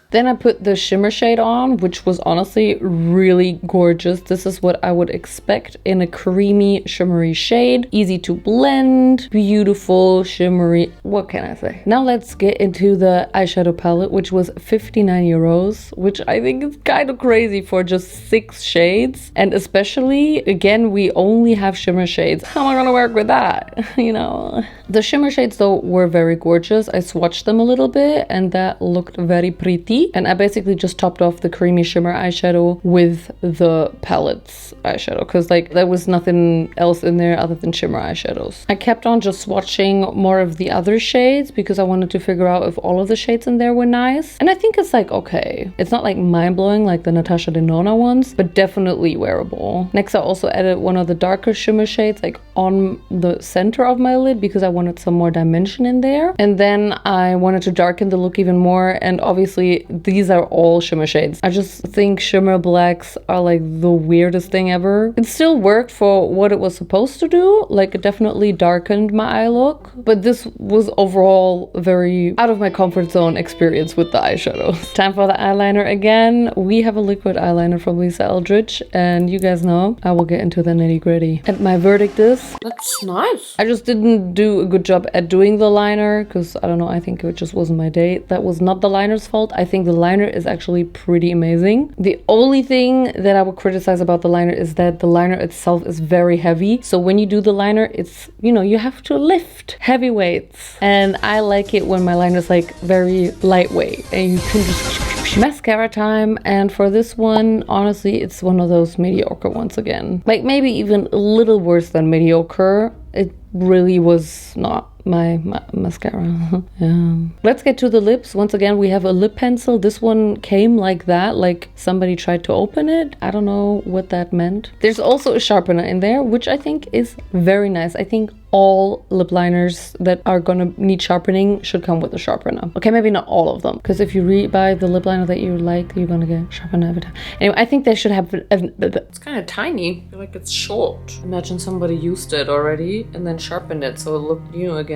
Then I put the shimmer shade on, which was honestly really gorgeous. This is what I would expect in a creamy, shimmery shade. Easy to blend, beautiful, shimmery. What can I say? Now let's get into the eyeshadow palette, which was 59 euros, which I think is kind of crazy for just 6 shades. And especially, again, we only have shimmer shades. How am I gonna work with that? You know? The shimmer shades though were very gorgeous. I swatched them a little bit and that looked very pretty. And I basically just topped off the creamy shimmer eyeshadow with the palettes eyeshadow because like there was nothing else in there other than shimmer eyeshadows. I kept on just swatching more of the other shades because I wanted to figure out if all of the shades in there were nice. And I think it's like okay. It's not like mind-blowing like the Natasha Denona ones, but definitely wearable. Next I also added one of the darker shimmer shades like on the center of my lid because I wanted some more dimension in there. And then I wanted to darken the look even more, and obviously these are all shimmer shades. I just think shimmer blacks are like the weirdest thing ever. It still worked for what it was supposed to do. Like it definitely darkened my eye look, but this was overall very out of my comfort zone experience with the eyeshadows. Time for the eyeliner again. We have a liquid eyeliner from Eldridge, and you guys know I will get into the nitty-gritty. And my verdict is that's nice. I just didn't do a good job at doing the liner because I don't know, I think it just wasn't my day. That was not the liner's fault. I think the liner is actually pretty amazing. The only thing that I would criticize about the liner is that the liner itself is very heavy. So when you do the liner, it's, you know, you have to lift heavy weights. And I like it when my liner is like very lightweight and you can just mascara time. And for this one, honestly, it's one of those mediocre ones again. Like maybe even a little worse than mediocre. It really was not my mascara. Yeah. Let's get to the lips. Once again, we have a lip pencil. This one came like that, like somebody tried to open it. I don't know what that meant. There's also a sharpener in there, which I think is very nice. I think all lip liners that are gonna need sharpening should come with a sharpener. Okay, maybe not all of them, because if you buy the lip liner that you like, you're gonna get sharpener every time. Anyway, I think they should have it's kind of tiny. I feel like it's short. Imagine somebody used it already and then sharpened it so it looked new again.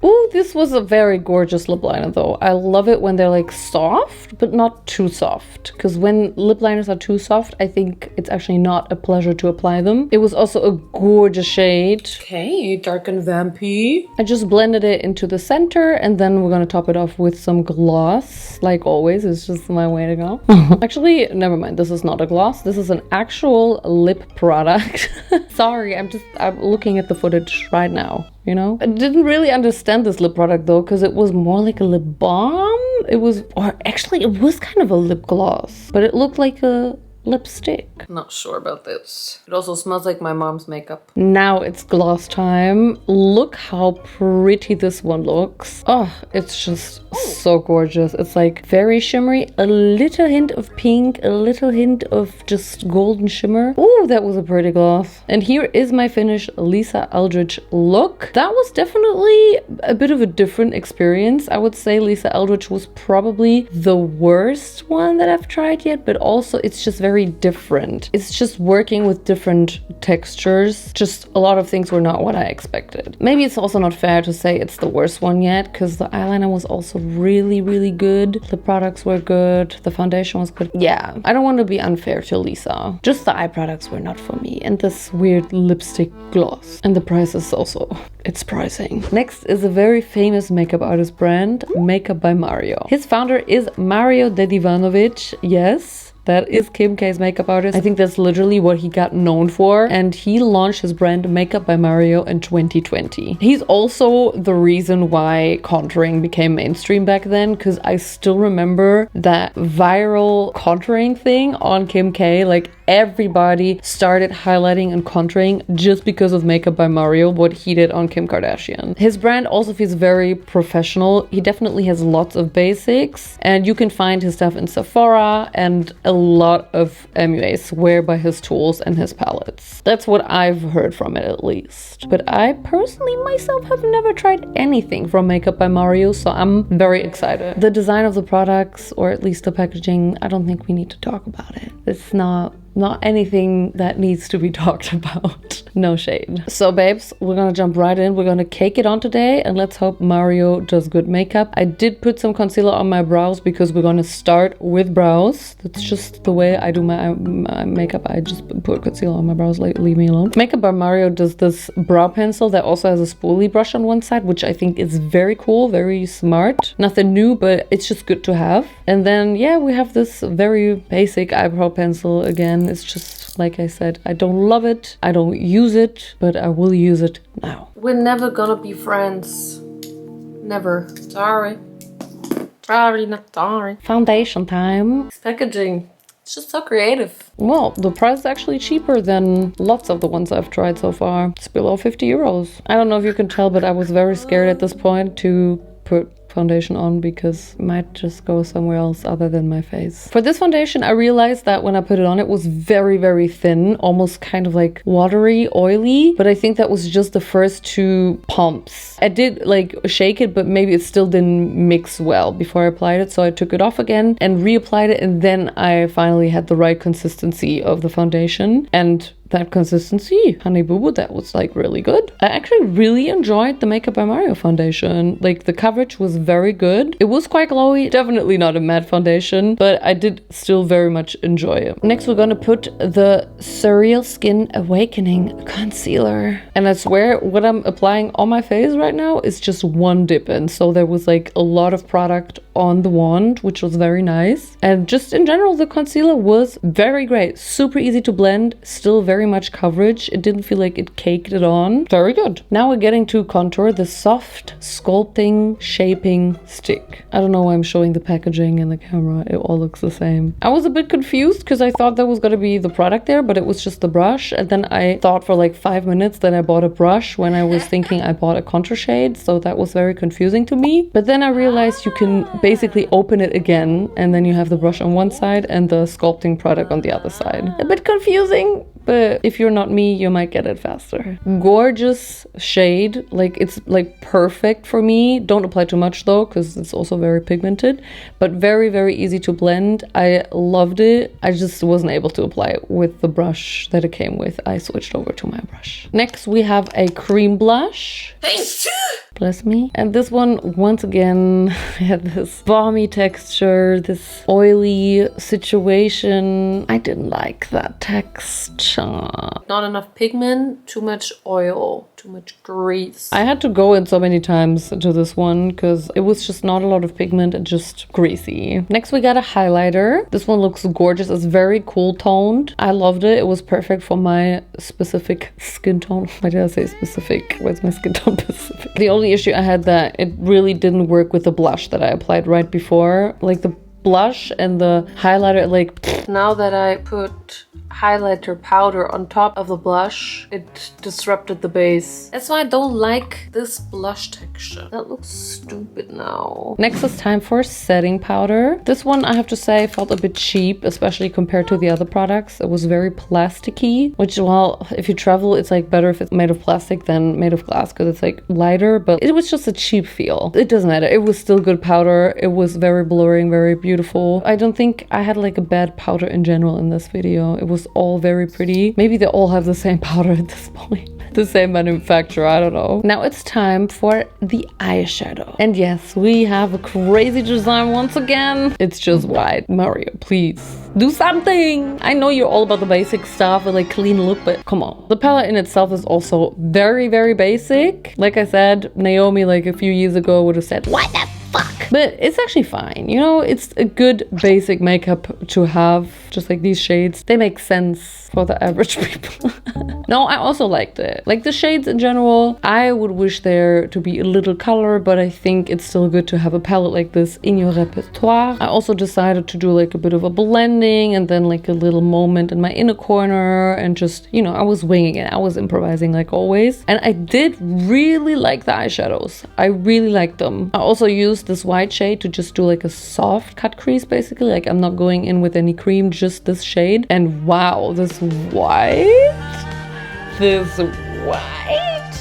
Ooh, this was a very gorgeous lip liner though. I love it when they're like soft, but not too soft. Because when lip liners are too soft, I think it's actually not a pleasure to apply them. It was also a gorgeous shade. Okay, dark and vampy. I just blended it into the center and then we're gonna top it off with some gloss. Like always, it's just my way to go. Actually, never mind. This is not a gloss. This is an actual lip product. Sorry, I'm looking at the footage right now, you know? I didn't really understand this lip product though, because it was more like a lip balm. It was kind of a lip gloss, but it looked like a lipstick. Not sure about this. It also smells like my mom's makeup. Now it's gloss time. Look how pretty this one looks. Oh, it's just so gorgeous. It's like very shimmery, a little hint of pink, a little hint of just golden shimmer. Oh, that was a pretty gloss. And here is my finished Lisa Eldridge look. That was definitely a bit of a different experience. I would say Lisa Eldridge was probably the worst one that I've tried yet, but also it's just very different. It's just working with different textures. Just a lot of things were not what I expected. Maybe it's also not fair to say it's the worst one yet, because the eyeliner was also really, really good. The products were good. The foundation was good. Yeah, I don't want to be unfair to Lisa. Just the eye products were not for me. And this weird lipstick gloss. And the price is also, it's pricing. Next is a very famous makeup artist brand, Makeup by Mario. His founder is Mario Dedivanovic. Yes. That is Kim K's makeup artist. I think that's literally what he got known for. And he launched his brand Makeup by Mario in 2020. He's also the reason why contouring became mainstream back then, because I still remember that viral contouring thing on Kim K. Like everybody started highlighting and contouring just because of Makeup by Mario, what he did on Kim Kardashian. His brand also feels very professional. He definitely has lots of basics and you can find his stuff in Sephora, and a lot of MUA swear by his tools and his palettes. That's what I've heard from it at least. But I personally myself have never tried anything from Makeup by Mario, so I'm very excited. The design of the products, or at least the packaging, I don't think we need to talk about it. It's not anything that needs to be talked about. No shade. So babes, we're gonna jump right in. We're gonna cake it on today and let's hope Mario does good makeup. I did put some concealer on my brows because we're gonna start with brows. That's just the way I do my makeup. I just put concealer on my brows, like leave me alone. Makeup by Mario does this brow pencil that also has a spoolie brush on one side, which I think is very cool, very smart. Nothing new, but it's just good to have. And then yeah, we have this very basic eyebrow pencil again. It's just, like I said, I don't love it, I don't use it, but I will use it now. We're never gonna be friends. Never. Sorry. Sorry, not sorry. Foundation time. It's packaging. It's just so creative. Well, the price is actually cheaper than lots of the ones I've tried so far. It's below 50 euros. I don't know if you can tell, but I was very scared at this point to put foundation on because it might just go somewhere else other than my face. For this foundation, I realized that when I put it on, it was very, very thin, almost kind of like watery, oily, but I think that was just the first two pumps. I did like shake it, but maybe it still didn't mix well before I applied it, so I took it off again and reapplied it, and then I finally had the right consistency of the foundation. And that consistency, honey boo boo, that was like really good. I actually really enjoyed the Makeup by Mario foundation. Like the coverage was very good. It was quite glowy, definitely not a matte foundation, but I did still very much enjoy it. Next we're gonna put the Surreal Skin Awakening concealer. And I swear what I'm applying on my face right now is just one dip in. So there was like a lot of product on the wand, which was very nice. And just in general, the concealer was very great. Super easy to blend, still very much coverage. It didn't feel like it caked it on. Very good. Now we're getting to contour, the soft sculpting shaping stick. I don't know why I'm showing the packaging and the camera. It all looks the same. I was a bit confused because I thought that was going to be the product there, but it was just the brush. And then I thought for like 5 minutes that I bought a brush when I was thinking I bought a contour shade. So that was very confusing to me. But then I realized you can basically open it again and then you have the brush on one side and the sculpting product on the other side. A bit confusing, but if you're not me, you might get it faster. Gorgeous shade, like it's like perfect for me. Don't apply too much though, because it's also very pigmented, but very, very easy to blend. I loved it. I just wasn't able to apply it with the brush that it came with. I switched over to my brush. Next, we have a cream blush. Bless me. And this one, once again, had this balmy texture, this oily situation. I didn't like that texture. Not enough pigment, too much oil, too much grease. I had to go in so many times to this one because it was just not a lot of pigment and just greasy. Next, we got a highlighter. This one looks gorgeous. It's very cool toned. I loved it. It was perfect for my specific skin tone. Why did I say specific? Where's my skin tone specific? The only issue I had that it really didn't work with the blush that I applied right before. Like the blush and the highlighter, like now that I put highlighter powder on top of the blush, it disrupted the base. That's why I don't like this blush texture. That looks stupid now. Next is time for setting powder. This one, I have to say, felt a bit cheap, especially compared to the other products. It was very plasticky, which, well, if you travel, it's like better if it's made of plastic than made of glass because it's like lighter, but it was just a cheap feel. It doesn't matter. It was still good powder. It was very blurring, very beautiful. I don't think I had like a bad powder in general in this video. It was all very pretty. Maybe they all have the same powder at this point. The same manufacturer, I don't know. Now it's time for the eyeshadow. And yes, we have a crazy design once again. It's just white. Mario, please do something. I know you're all about the basic stuff with like clean look, but come on. The palette in itself is also very, very basic. Like I said, Naomi like a few years ago would have said, what the fuck? But it's actually fine. You know, it's a good basic makeup to have. Just like these shades, they make sense for the average people. No, I also liked it. Like the shades in general, I would wish there to be a little color, but I think it's still good to have a palette like this in your repertoire. I also decided to do like a bit of a blending and then like a little moment in my inner corner and just, you know, I was winging it. I was improvising like always. And I did really like the eyeshadows. I really liked them. I also used this white shade to just do like a soft cut crease basically. Like I'm not going in with any cream, just this shade. And wow, this white.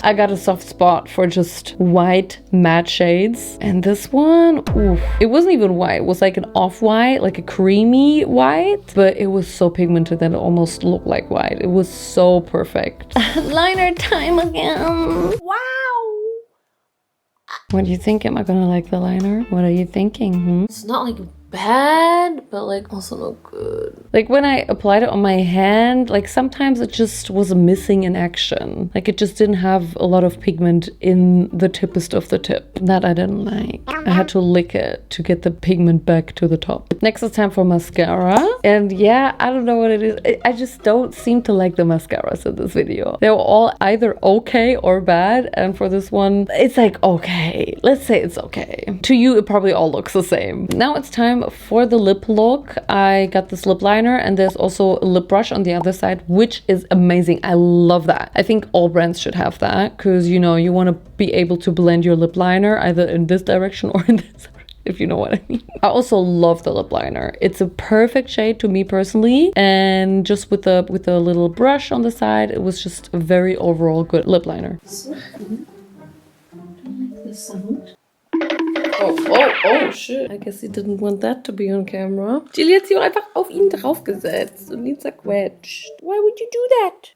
I got a soft spot for just white matte shades. And this one, oof, it wasn't even white. It was like an off-white, like a creamy white. But it was so pigmented that it almost looked like white. It was so perfect. Liner time again. Wow. What do you think? Am I gonna like the liner? What are you thinking? It's not like bad, but like also not good. Like when I applied it on my hand, like sometimes it just was missing in action. Like it just didn't have a lot of pigment in the tippest of the tip. That I didn't like. I had to lick it to get the pigment back to the top. Next is time for mascara. And yeah, I don't know what it is. I just don't seem to like the mascaras in this video. They were all either okay or bad. And for this one, it's like okay. Let's say it's okay. To you, it probably all looks the same. Now it's time for the lip look. I got this lip liner and there's also a lip brush on the other side, which is amazing. I love that. I think all brands should have that because, you know, you want to be able to blend your lip liner either in this direction or in this, if you know what I mean. I also love the lip liner. It's a perfect shade to me personally, and just with the little brush on the side, it was just a very overall good lip liner. Don't like the sound. Oh, shit. I guess he didn't want that to be on camera. Jill hat sie auch einfach auf ihn draufgesetzt und ihn zerquetscht. Why would you do that?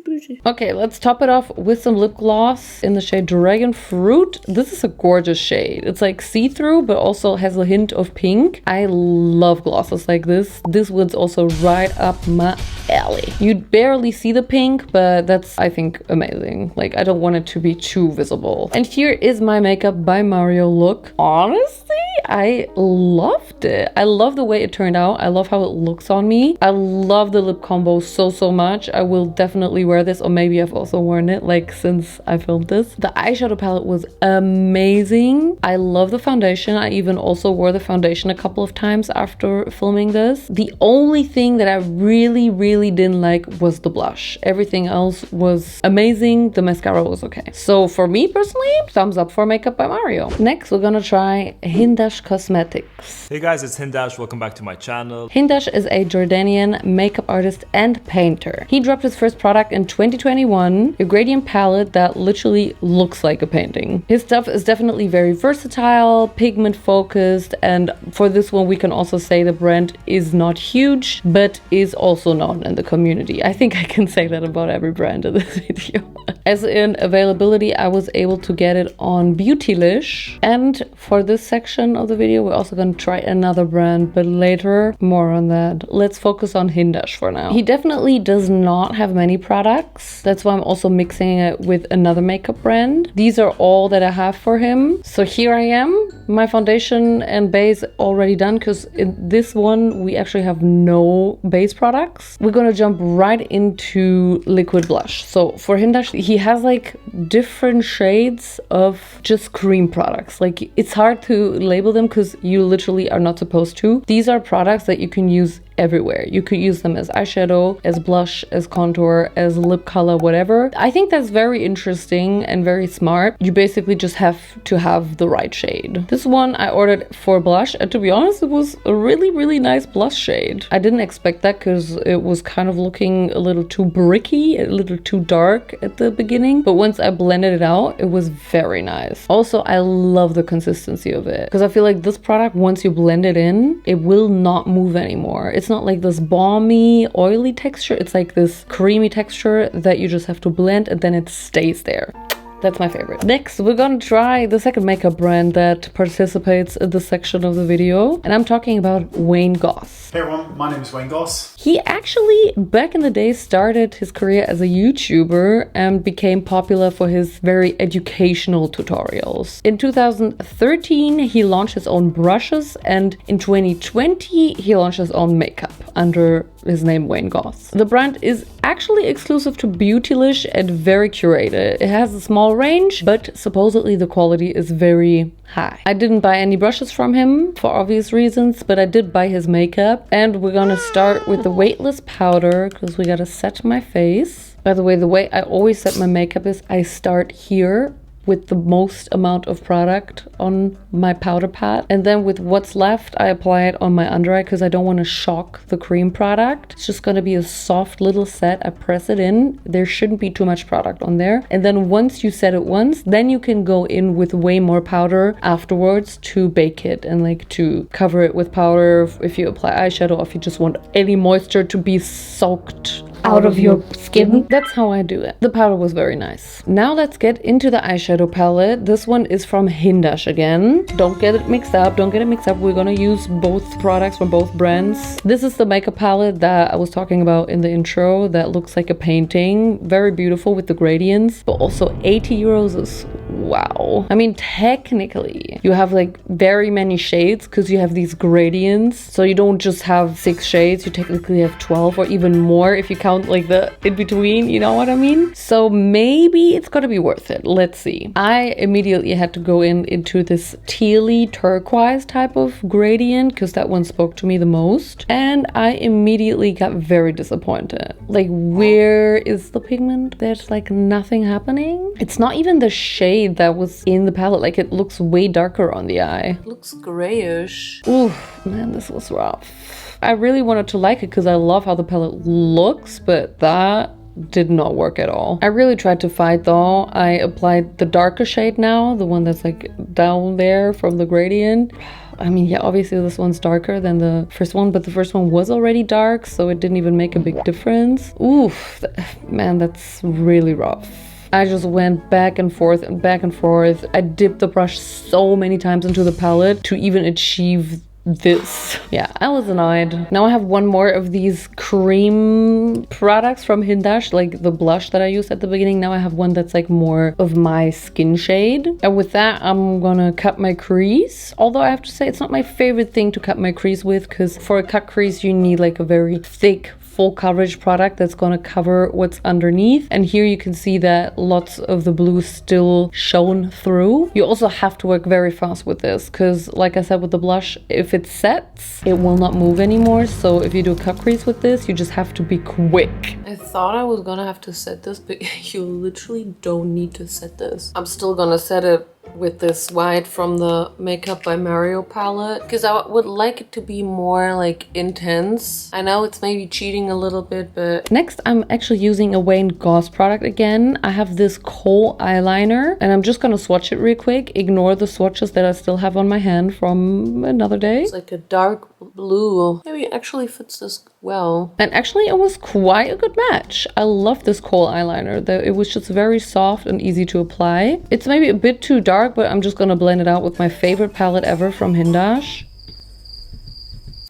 Böse. Okay, let's top it off with some lip gloss in the shade Dragon Fruit. This is a gorgeous shade. It's like see-through, but also has a hint of pink. I love glosses like this. This one's also right up my alley. You'd barely see the pink, but that's, I think, amazing. Like, I don't want it to be too visible. And here is my makeup by Mario look. Honestly, I loved it. I love the way it turned out. I love how it looks on me. I love the lip combo so much. I will definitely wear this, or maybe I've also worn it like since I filmed this. The eyeshadow palette was amazing. I love the foundation. I even also wore the foundation a couple of times after filming this. The only thing that I really didn't like was the blush. Everything else was amazing. The mascara was okay. So for me personally, thumbs up for Makeup by Mario. Next, we're gonna try Hindash Hindash Cosmetics. Hey guys, it's Hindash. Welcome back to my channel. Hindash is a Jordanian makeup artist and painter. He dropped his first product in 2021, a gradient palette that literally looks like a painting. His stuff is definitely very versatile, pigment focused, and for this one we can also say the brand is not huge, but is also known in the community. I think I can say that about every brand in this video. As in availability, I was able to get it on Beautylish, and for this section of the video we're also going to try another brand, but later more on that. Let's focus on Hindash for now. He definitely does not have many products. That's why I'm also mixing it with another makeup brand. These are all that I have for him. So here I am, my foundation and base already done, because in this one we actually have no base products. We're gonna jump right into liquid blush. So for Hindash, he has like different shades of just cream products. Like, it's hard to label them because you literally are not supposed to. These are products that you can use everywhere. You could use them as eyeshadow, as blush, as contour, as lip color, whatever. I think that's very interesting and very smart. You basically just have to have the right shade. This one I ordered for blush, and to be honest, it was a really nice blush shade. I didn't expect that because it was kind of looking a little too bricky, a little too dark at the beginning, but once I blended it out, it was very nice. Also, I love the consistency of it because I feel like this product, once you blend it in, it will not move anymore. It's not like this balmy, oily texture. It's like this creamy texture that you just have to blend and then it stays there. That's my favorite. Next, we're gonna try the second makeup brand that participates in this section of the video, and I'm talking about Wayne Goss. Hey everyone, my name is Wayne Goss. He actually, back in the day, started his career as a YouTuber and became popular for his very educational tutorials. In 2013, he launched his own brushes, and in 2020, he launched his own makeup under his name Wayne Goss. The brand is actually exclusive to Beautylish and very curated. It has a small range, but supposedly the quality is very high. I didn't buy any brushes from him for obvious reasons, but I did buy his makeup, and we're gonna start with the weightless powder because we gotta set my face. By the way I always set my makeup is I start here with the most amount of product on my powder pad, and then with what's left I apply it on my under eye because I don't want to shock the cream product. It's just gonna be a soft little set. I press it in, there shouldn't be too much product on there, and then once you set it once, then you can go in with way more powder afterwards to bake it and like to cover it with powder if you apply eyeshadow, or if you just want any moisture to be soaked out of your skin. That's how I do it. The powder was very nice. Now let's get into the eyeshadow palette. This one is from Hindash again. Don't get it mixed up. We're gonna use both products from both brands. This is the makeup palette that I was talking about in the intro that looks like a painting. Very beautiful with the gradients, but also 80 euros is wow. I mean, technically you have like very many shades because you have these gradients. So you don't just have 6 shades, you technically have 12 or even more if you count like the in between, you know what I mean? So maybe it's gonna be worth it. Let's see. I immediately had to go into this tealy turquoise type of gradient because that one spoke to me the most, and I immediately got very disappointed. Like, where is the pigment? There's like nothing happening. It's not even the shade that was in the palette. Like, it looks way darker on the eye. It looks grayish. Ooh, man, this was rough. I really wanted to like it because I love how the palette looks, but that did not work at all. I really tried to fight though. I applied the darker shade now, the one that's like down there from the gradient. I mean, yeah, obviously this one's darker than the first one, but the first one was already dark, so it didn't even make a big difference. Oof, man, that's really rough. I just went back and forth and back and forth. I dipped the brush so many times into the palette to even achieve this. Yeah, I was annoyed. Now I have one more of these cream products from Hindash, like the blush that I used at the beginning. Now I have one that's like more of my skin shade. And with that, I'm gonna cut my crease. Although I have to say, it's not my favorite thing to cut my crease with, because for a cut crease, you need like a very thick, full coverage product that's going to cover what's underneath. And here you can see that lots of the blue still shone through. You also have to work very fast with this because, like I said, with the blush, if it sets, it will not move anymore. So if you do a cut crease with this, you just have to be quick. I thought I was gonna have to set this, but you literally don't need to set this. I'm still gonna set it with this white from the Makeup by Mario palette because I would like it to be more like intense. I know it's maybe cheating a little bit, but next I'm actually using a Wayne Goss product again. I have this kohl eyeliner and I'm just gonna swatch it real quick. Ignore the swatches that I still have on my hand from another day. It's like a dark blue. Maybe it actually fits this well. And actually it was quite a good match. I love this kohl eyeliner. It was just very soft and easy to apply. It's maybe a bit too dark, but I'm just gonna blend it out with my favorite palette ever from Hindash.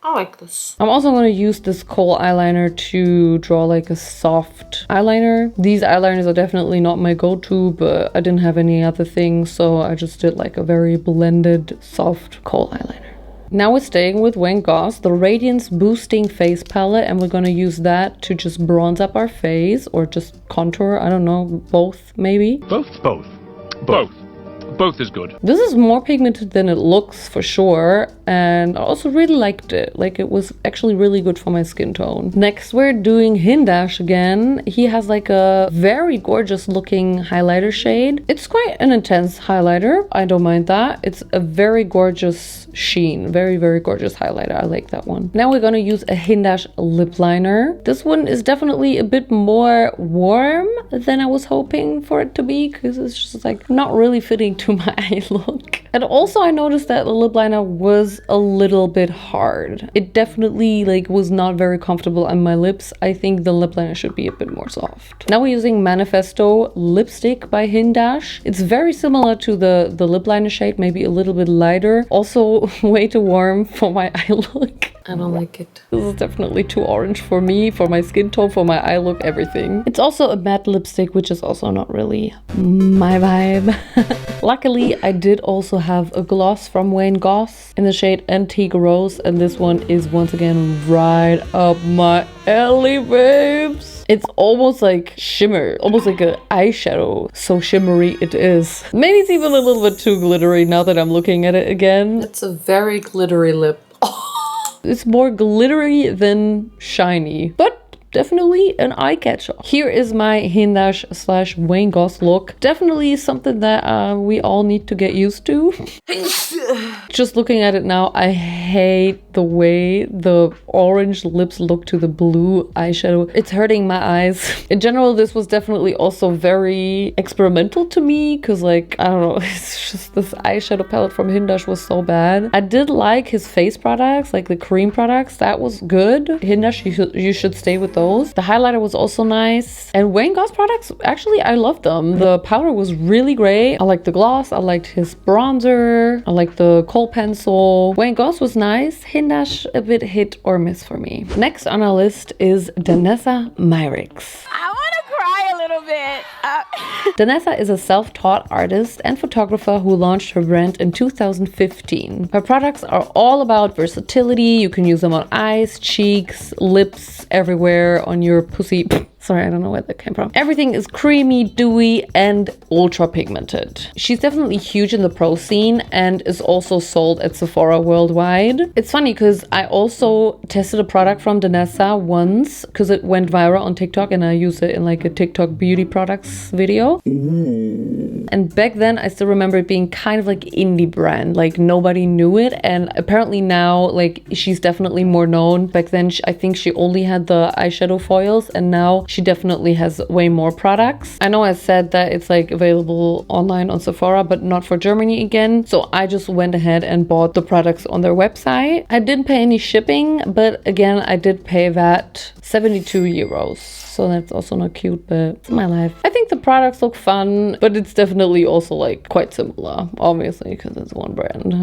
I like this. I'm also going to use this kohl eyeliner to draw like a soft eyeliner. These eyeliners are definitely not my go-to, but I didn't have any other things, so I just did like a very blended soft kohl eyeliner. Now we're staying with Wayne Goss, the Radiance Boosting Face Palette, and we're going to use that to just bronze up our face or just contour. I don't know, both maybe. Both is good. This is more pigmented than it looks for sure, and I also really liked it. Like, it was actually really good for my skin tone. Next we're doing Hindash again. He has like a very gorgeous looking highlighter shade. It's quite an intense highlighter. I don't mind that. It's a very gorgeous sheen. Very, very gorgeous highlighter. I like that one. Now we're gonna use a Hindash lip liner. This one is definitely a bit more warm than I was hoping for it to be, because it's just like not really fitting to my eye look. And also I noticed that the lip liner was a little bit hard. It definitely like was not very comfortable on my lips. I think the lip liner should be a bit more soft. Now we're using Manifesto lipstick by Hindash. It's very similar to the lip liner shade, maybe a little bit lighter. Also way too warm for my eye look. I don't like it. This is definitely too orange for me, for my skin tone, for my eye look, everything. It's also a matte lipstick, which is also not really my vibe. Luckily, I did also have a gloss from Wayne Goss in the shade Antique Rose, and this one is once again right up my alley, babes. It's almost like shimmer, almost like an eyeshadow. So shimmery it is. Maybe it's even a little bit too glittery now that I'm looking at it again. It's a very glittery lip. It's more glittery than shiny, but definitely an eye catcher. Here is my Hindash / Wayne Goss look. Definitely something that we all need to get used to. Just looking at it now, I hate the way the orange lips look to the blue eyeshadow. It's hurting my eyes. In general, this was definitely also very experimental to me, because like, I don't know, it's just this eyeshadow palette from Hindash was so bad. I did like his face products, like the cream products. That was good. Hindash, you should stay with those. The highlighter was also nice. And Wayne Goss products, actually, I love them. The powder was really great. I liked the gloss. I liked his bronzer. I liked the kohl pencil. Wayne Goss was nice. Hindash, a bit hit or miss for me. Next on our list is Danessa Myricks. I want to cry a little bit. Danessa is a self-taught artist and photographer who launched her brand in 2015. Her products are all about versatility. You can use them on eyes, cheeks, lips, everywhere on your pussy. Sorry, I don't know where that came from. Everything is creamy, dewy, and ultra pigmented. She's definitely huge in the pro scene and is also sold at Sephora worldwide. It's funny because I also tested a product from Danessa once because it went viral on TikTok and I used it in like a TikTok beauty products video. And back then, I still remember it being kind of like indie brand, like nobody knew it. And apparently now, like she's definitely more known. Back then, I think she only had the eyeshadow foils, and now she definitely has way more products. I know I said that it's like available online on Sephora, but not for Germany again. So I just went ahead and bought the products on their website. I didn't pay any shipping, but again, I did pay that 72 euros. So that's also not cute, but it's my life. I think the products look fun, but it's definitely also like quite similar, obviously, because it's one brand.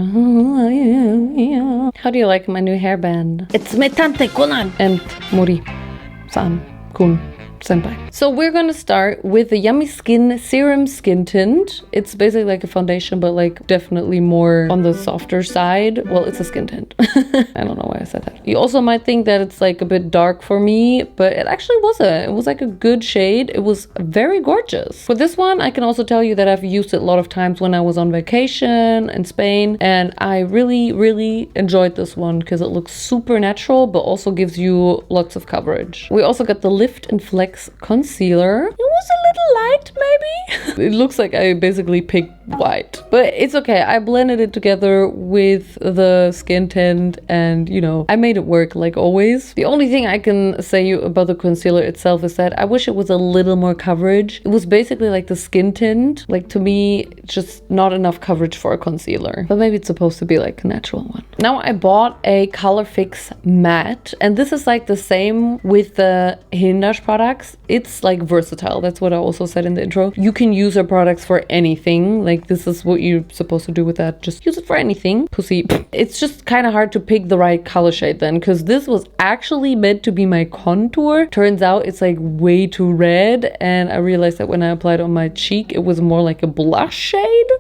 How do you like my new hairband? It's me tante Kunan and Mori-san Kun senpai. So we're gonna start with the Yummy Skin Serum Skin Tint. It's basically like a foundation, but like definitely more on the softer side. Well, it's a skin tint. I don't know why I said that. You also might think that it's like a bit dark for me, but it actually wasn't. It was like a good shade. It was very gorgeous. For this one, I can also tell you that I've used it a lot of times when I was on vacation in Spain, and I really, really enjoyed this one because it looks super natural, but also gives you lots of coverage. We also got the Lift and Flex Concealer. It was a little light, maybe? It looks like I basically picked white. But it's okay. I blended it together with the skin tint and, you know, I made it work like always. The only thing I can say about the concealer itself is that I wish it was a little more coverage. It was basically like the skin tint. Like, to me, just not enough coverage for a concealer. But maybe it's supposed to be like a natural one. Now I bought a Color Fix matte, and this is like the same with the Hindash products. It's like versatile. That's what I also said in the intro. You can use our products for anything. Like, this is what you're supposed to do with that. Just use it for anything. Pussy. It's just kind of hard to pick the right color shade then, because this was actually meant to be my contour. Turns out it's like way too red, and I realized that when I applied on my cheek, it was more like a blush shade.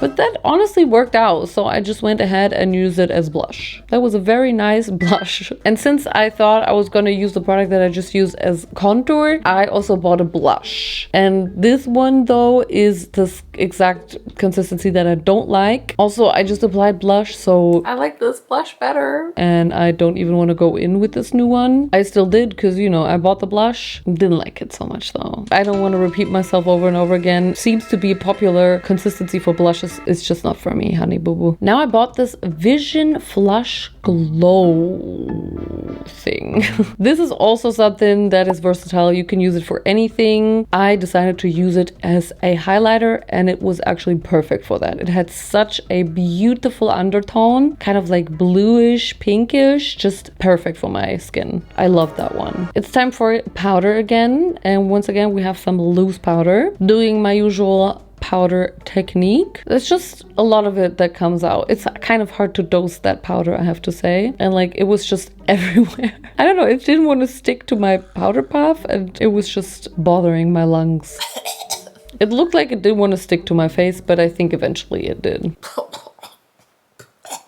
But that honestly worked out, so I just went ahead and used it as blush. That was a very nice blush. And since I thought I was gonna use the product that I just used as contour, I also bought a blush. And this one though is the exact consistency that I don't like. Also, I just applied blush, so I like this blush better. And I don't even want to go in with this new one. I still did, because, you know, I bought the blush. Didn't like it so much though. I don't want to repeat myself over and over again. Seems to be a popular consistency for blushes. It's just not for me, honey boo boo. Now I bought this Vision Flush Glow thing. This is also something that is versatile. You can use it for anything. I decided to use it as a highlighter, and it was actually perfect for that. It had such a beautiful undertone, kind of like bluish, pinkish, just perfect for my skin. I love that one. It's time for powder again, and once again we have some loose powder. Doing my usual powder technique. It's just a lot of it that comes out. It's kind of hard to dose that powder, I have to say. And like, it was just everywhere. I don't know, it didn't want to stick to my powder puff, and it was just bothering my lungs. It looked like it didn't want to stick to my face, but I think eventually it did.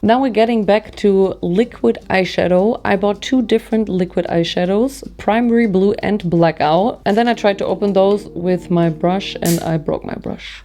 Now we're getting back to liquid eyeshadow. I bought two different liquid eyeshadows, primary blue and blackout. And then I tried to open those with my brush, and I broke my brush.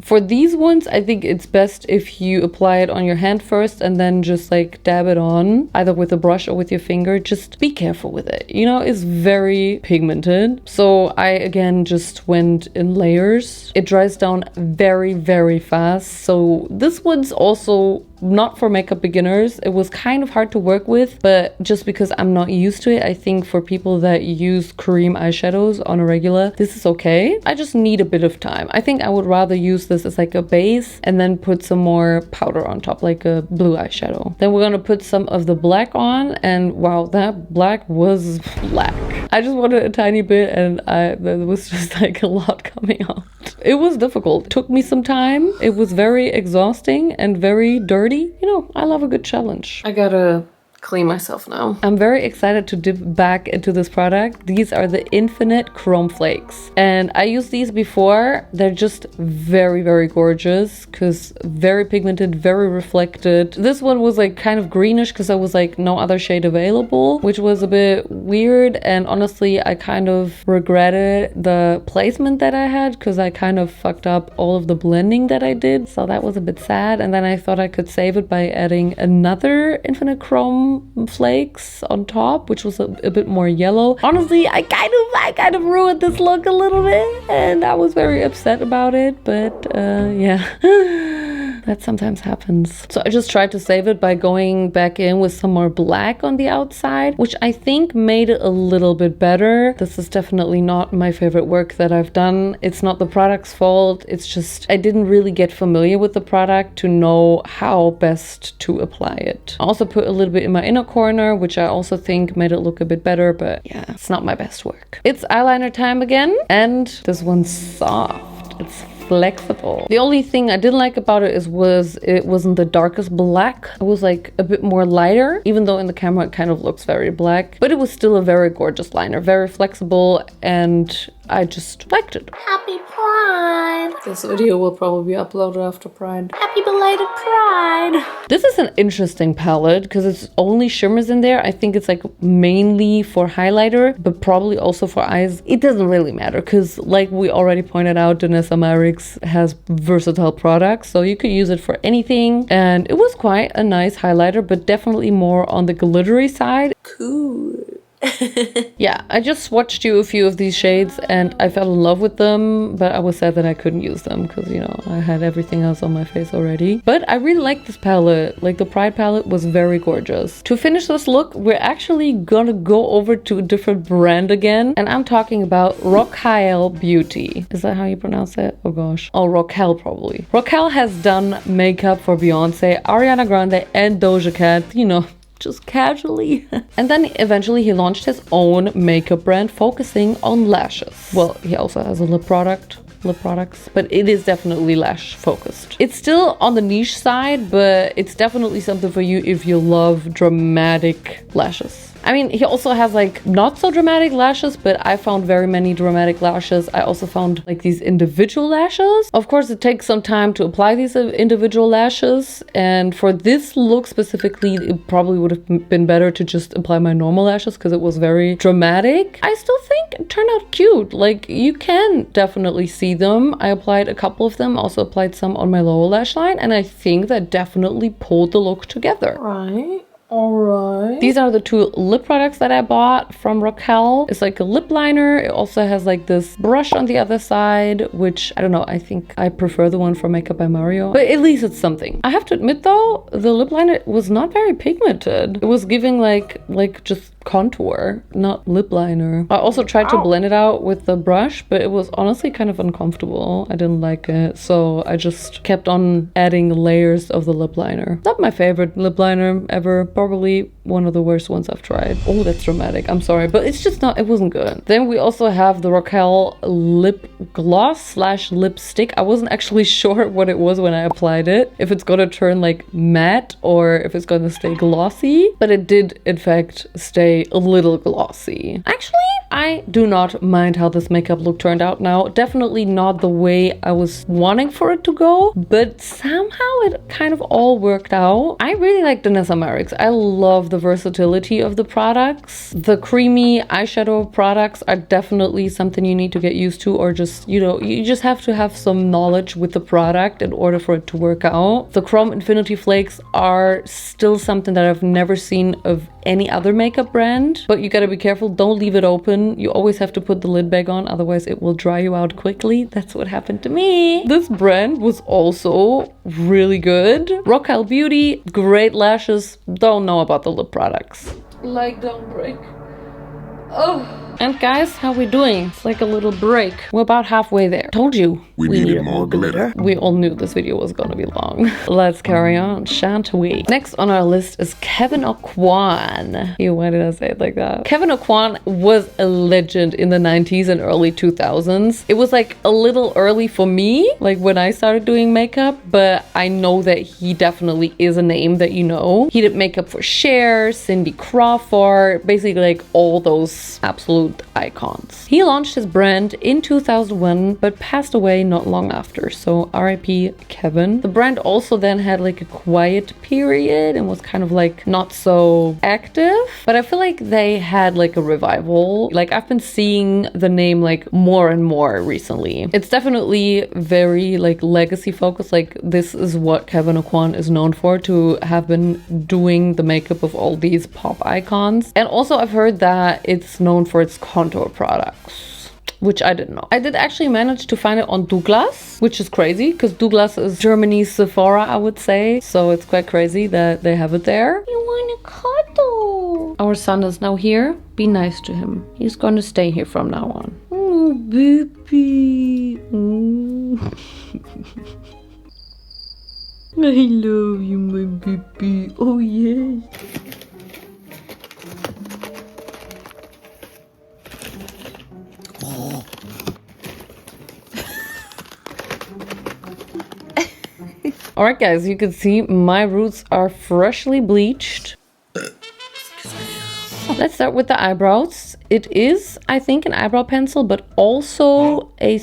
For these ones, I think it's best if you apply it on your hand first and then just like dab it on, either with a brush or with your finger. Just be careful with it. You know, it's very pigmented. So I, again, just went in layers. It dries down very, very fast. So this one's also not for makeup beginners. It was kind of hard to work with, but just because I'm not used to it, I think for people that use cream eyeshadows on a regular, this is okay. I just need a bit of time. I think I would rather use this as like a base and then put some more powder on top, like a blue eyeshadow. Then we're gonna put some of the black on, and wow, that black was black. I just wanted a tiny bit, and there was just like a lot coming out. It was difficult. It took me some time. It was very exhausting and very dirty. You know, I love a good challenge. I gotta clean myself now. I'm very excited to dip back into this product. These are the Infinite Chrome Flakes, and I used these before. They're just very, very gorgeous because very pigmented, very reflected. This one was like kind of greenish because there was like no other shade available, which was a bit weird, and honestly I kind of regretted the placement that I had because I kind of fucked up all of the blending that I did, so that was a bit sad. And then I thought I could save it by adding another Infinite Chrome flakes on top, which was a bit more yellow. Honestly, I kind of ruined this look a little bit, and I was very upset about it, but yeah. That sometimes happens. So I just tried to save it by going back in with some more black on the outside, which I think made it a little bit better. This is definitely not my favorite work that I've done. It's not the product's fault. It's just I didn't really get familiar with the product to know how best to apply it. I also put a little bit in my inner corner, which I also think made it look a bit better, but yeah, it's not my best work. It's eyeliner time again, and this one's soft. It's flexible. The only thing I didn't like about it was it wasn't the darkest black. It was like a bit more lighter, even though in the camera it kind of looks very black, but it was still a very gorgeous liner, very flexible, and I just liked it. Happy Pride! This video will probably be uploaded after Pride. Happy belated Pride! This is an interesting palette because it's only shimmers in there. I think it's like mainly for highlighter, but probably also for eyes. It doesn't really matter because, like we already pointed out, Danessa Myricks has versatile products, so you could use it for anything. And it was quite a nice highlighter, but definitely more on the glittery side. Cool. Yeah, I just swatched you a few of these shades and I fell in love with them, but I was sad that I couldn't use them because, you know, I had everything else on my face already. But I really like this palette. Like, the Pride palette was very gorgeous. To finish this look, we're actually gonna go over to a different brand again, and I'm talking about Raquel Beauty. Is that how you pronounce it? Oh gosh. Oh, Raquel probably. Raquel has done makeup for Beyonce, Ariana Grande, and Doja Cat, you know, just casually. And then eventually he launched his own makeup brand focusing on lashes. Well, he also has a lip products, but it is definitely lash focused. It's still on the niche side, but it's definitely something for you if you love dramatic lashes. I mean, he also has like not so dramatic lashes, but I found very many dramatic lashes. I also found like these individual lashes. Of course, it takes some time to apply these individual lashes. And for this look specifically, it probably would have been better to just apply my normal lashes because it was very dramatic. I still think it turned out cute. Like, you can definitely see them. I applied a couple of them, also applied some on my lower lash line, and I think that definitely pulled the look together. Right. Alright. These are the two lip products that I bought from Raquel. It's like a lip liner. It also has like this brush on the other side, which I don't know, I think I prefer the one from Makeup by Mario. But at least it's something. I have to admit though, the lip liner was not very pigmented. It was giving like just contour, not lip liner. I also tried to blend it out with the brush, but it was honestly kind of uncomfortable. I didn't like it, so I just kept on adding layers of the lip liner. Not my favorite lip liner ever. Probably one of the worst ones I've tried. Oh, that's dramatic. I'm sorry, but it's just not, it wasn't good. Then we also have the Raquel lip gloss slash lipstick. I wasn't actually sure what it was when I applied it. If it's gonna turn like matte or if it's gonna stay glossy, but it did in fact stay a little glossy. Actually, I do not mind how this makeup look turned out now. Definitely not the way I was wanting for it to go, but somehow it kind of all worked out. I really like Danessa Myricks. I love the versatility of the products. The creamy eyeshadow products are definitely something you need to get used to, or just, you know, you just have to have some knowledge with the product in order for it to work out. The Chrome Infinity Flakes are still something that I've never seen of any other makeup brand, but you gotta be careful. Don't leave it open. You always have to put the lid back on, otherwise it will dry you out quickly. That's what happened to me. This brand was also really good. Raquel Beauty, great lashes. Don't know about the lip products. Like, don't break. Oh. And guys, how we doing? It's like a little break. We're about halfway there. Told you. We needed more glitter. We all knew this video was gonna be long. Let's carry on, shan't we? Next on our list is Kevyn Aucoin. Ew, why did I say it like that? Kevyn Aucoin was a legend in the 90s and early 2000s. It was like a little early for me, like when I started doing makeup, but I know that he definitely is a name that you know. He did makeup for Cher, Cindy Crawford, basically like all those absolute icons. He launched his brand in 2001 but passed away not long after, so RIP Kevyn. The brand also then had like a quiet period and was kind of like not so active, but I feel like they had like a revival. Like, I've been seeing the name like more and more recently. It's definitely very like legacy focused. Like, this is what Kevyn Aucoin is known for, to have been doing the makeup of all these pop icons. And also I've heard that it's known for its contour products, which I didn't know. I did actually manage to find it on Douglas, which is crazy because Douglas is Germany's Sephora, I would say. So it's quite crazy that they have it there. You want a cuddle? Our son is now here. Be nice to him. He's going to stay here from now on. Oh, baby. I love you, my baby. Oh, yes. Alright guys, you can see my roots are freshly bleached. Let's start with the eyebrows. It is, I think, an eyebrow pencil, but also a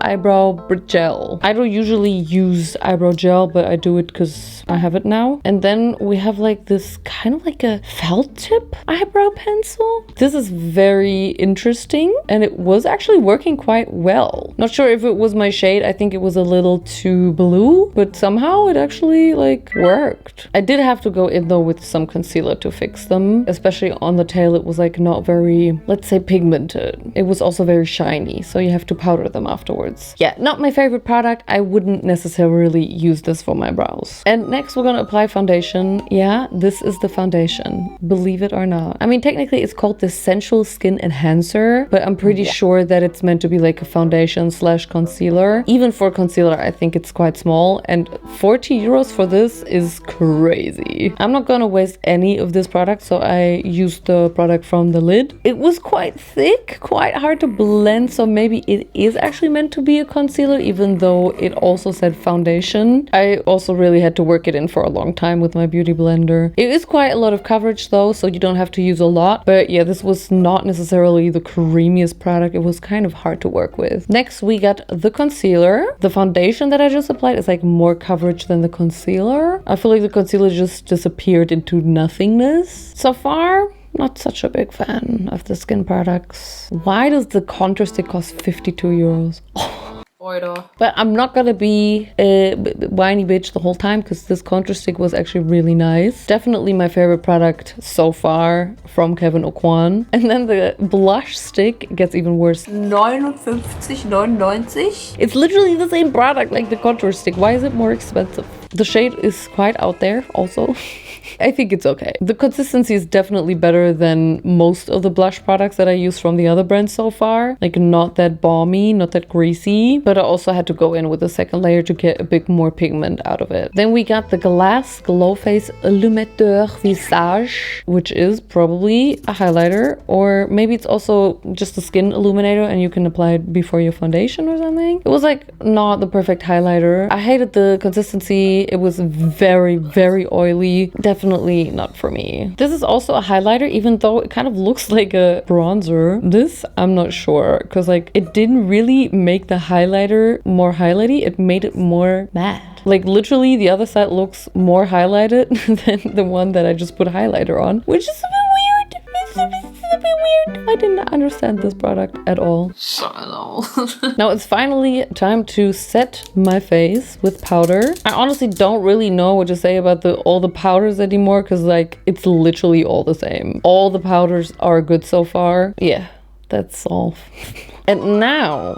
eyebrow gel. I don't usually use eyebrow gel, but I do it because I have it now. And then we have like this kind of like a felt tip eyebrow pencil. This is very interesting and it was actually working quite well. Not sure if it was my shade. I think it was a little too blue, but somehow it actually like worked. I did have to go in though with some concealer to fix them, especially on the tail. It was like not very, let's say, pigmented. It was also very shiny, so you have to powder them afterwards. Yeah, not my favorite product. I wouldn't necessarily use this for my brows. And next we're gonna apply foundation. Yeah, this is the foundation, believe it or not. I mean, technically it's called the Sensual Skin Enhancer, but I'm pretty sure that it's meant to be like a foundation slash concealer. Even for concealer, I think it's quite small, and 40 euros for this is crazy. I'm not gonna waste any of this product, so I used the product from the lid. It was quite thick, quite hard to blend, so maybe it is actually meant to be a concealer, even though it also said foundation. I also really had to work it in for a long time with my beauty blender. It is quite a lot of coverage though, so you don't have to use a lot. But yeah, this was not necessarily the creamiest product. It was kind of hard to work with. Next, we got the concealer. The foundation that I just applied is like more coverage than the concealer. I feel like the concealer just disappeared into nothingness. So far, not such a big fan of the skin products. Why does the contour stick cost 52 euros? But I'm not gonna be a whiny bitch the whole time because this contour stick was actually really nice. Definitely my favorite product so far from Kevyn Aucoin. And then the blush stick gets even worse. 59,99. It's literally the same product like the contour stick. Why is it more expensive? The shade is quite out there also. I think it's okay. The consistency is definitely better than most of the blush products that I use from the other brands so far. Like not that balmy, not that greasy, but I also had to go in with a second layer to get a bit more pigment out of it. Then we got the Glass Glow Face Illuminateur Visage, which is probably a highlighter, or maybe it's also just a skin illuminator and you can apply it before your foundation or something. It was like not the perfect highlighter. I hated the consistency. It was very, very oily. Definitely not for me. This is also a highlighter, even though it kind of looks like a bronzer. This, I'm not sure, because like it didn't really make the highlighter more highlighty. It made it more matte. Like literally the other side looks more highlighted than the one that I just put highlighter on, which is a bit weird. It's a bit weird. I didn't understand this product at all. Now it's finally time to set my face with powder. I honestly don't really know what to say about all the powders anymore because like it's literally all the same. All the powders are good so far. Yeah, that's all. And now,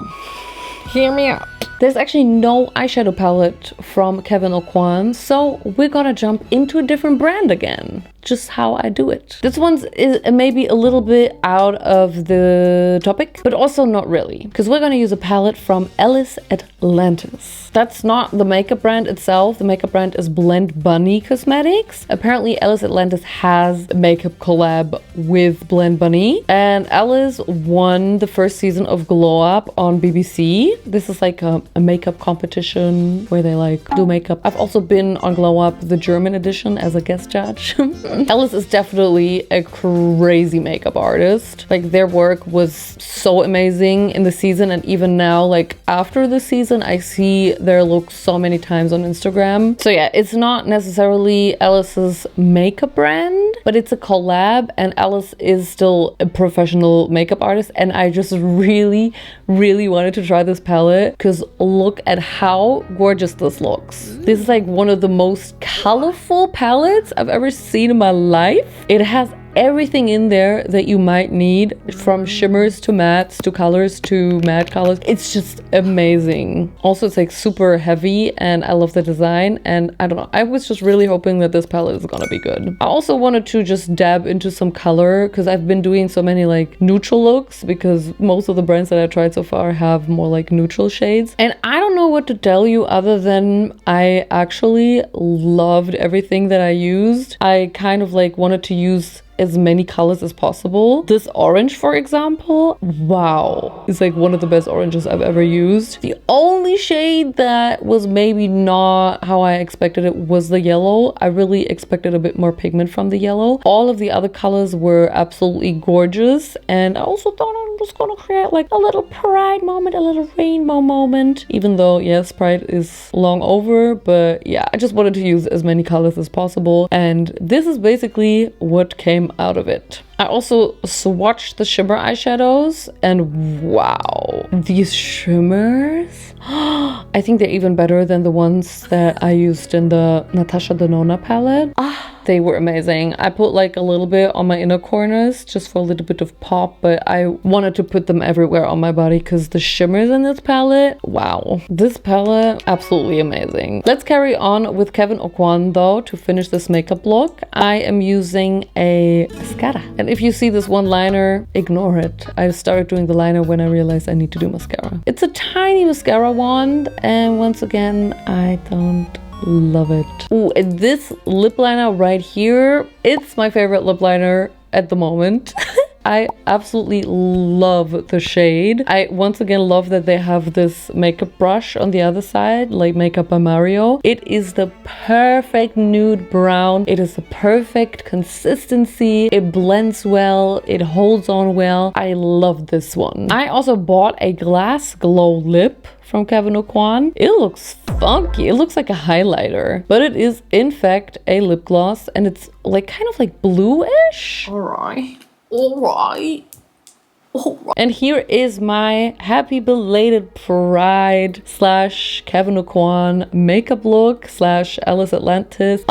hear me out. There's actually no eyeshadow palette from Kevyn Aucoin, so we're gonna jump into a different brand again. Just how I do it. This one's is maybe a little bit out of the topic, but also not really, because we're gonna use a palette from Alice Atlantis. That's not the makeup brand itself. The makeup brand is Blend Bunny Cosmetics. Apparently Alice Atlantis has a makeup collab with Blend Bunny, and Alice won the first season of Glow Up on BBC. This is like a makeup competition where they like do makeup. I've also been on Glow Up, the German edition, as a guest judge. Alice is definitely a crazy makeup artist. Like their work was so amazing in the season, and even now, like after the season, I see their look so many times on Instagram. So yeah, it's not necessarily Alice's makeup brand, but it's a collab, and Alice is still a professional makeup artist, and I just really wanted to try this palette because look at how gorgeous this looks. This is like one of the most colorful palettes I've ever seen in my life. It has everything in there that you might need, from shimmers to mattes to colors to matte colors. It's just amazing. Also, it's like super heavy and I love the design, and I don't know, I was just really hoping that this palette is gonna be good. I also wanted to just dab into some color because I've been doing so many like neutral looks, because most of the brands that I tried so far have more like neutral shades, and I don't know what to tell you other than I actually loved everything that I used. I kind of like wanted to use as many colors as possible. This orange, for example, wow, it's like one of the best oranges I've ever used. The only shade that was maybe not how I expected it was the yellow. I really expected a bit more pigment from the yellow. All of the other colors were absolutely gorgeous, and I also thought I was gonna create like a little pride moment, a little rainbow moment, even though yes, pride is long over, but yeah, I just wanted to use as many colors as possible, and this is basically what came out of it. I also swatched the shimmer eyeshadows, and wow, these shimmers, I think they're even better than the ones that I used in the Natasha Denona palette. They were amazing. I put like a little bit on my inner corners just for a little bit of pop, but I wanted to put them everywhere on my body because the shimmers in this palette, wow. This palette, absolutely amazing. Let's carry on with Kevyn Aucoin though to finish this makeup look. I am using a mascara. And if you see this one liner, ignore it. I started doing the liner when I realized I need to do mascara. It's a tiny mascara wand, and once again, I don't love it. Ooh, and this lip liner right here, it's my favorite lip liner at the moment. I absolutely love the shade. I once again love that they have this makeup brush on the other side, like Makeup by Mario. It is the perfect nude brown. It is the perfect consistency. It blends well. It holds on well. I love this one. I also bought a Glass Glow lip from Kevyn Aucoin. It looks funky. It looks like a highlighter, but it is in fact a lip gloss, and it's like kind of like bluish. All right. And here is my happy belated pride / Kevyn Aucoin makeup look / Alice Atlantis.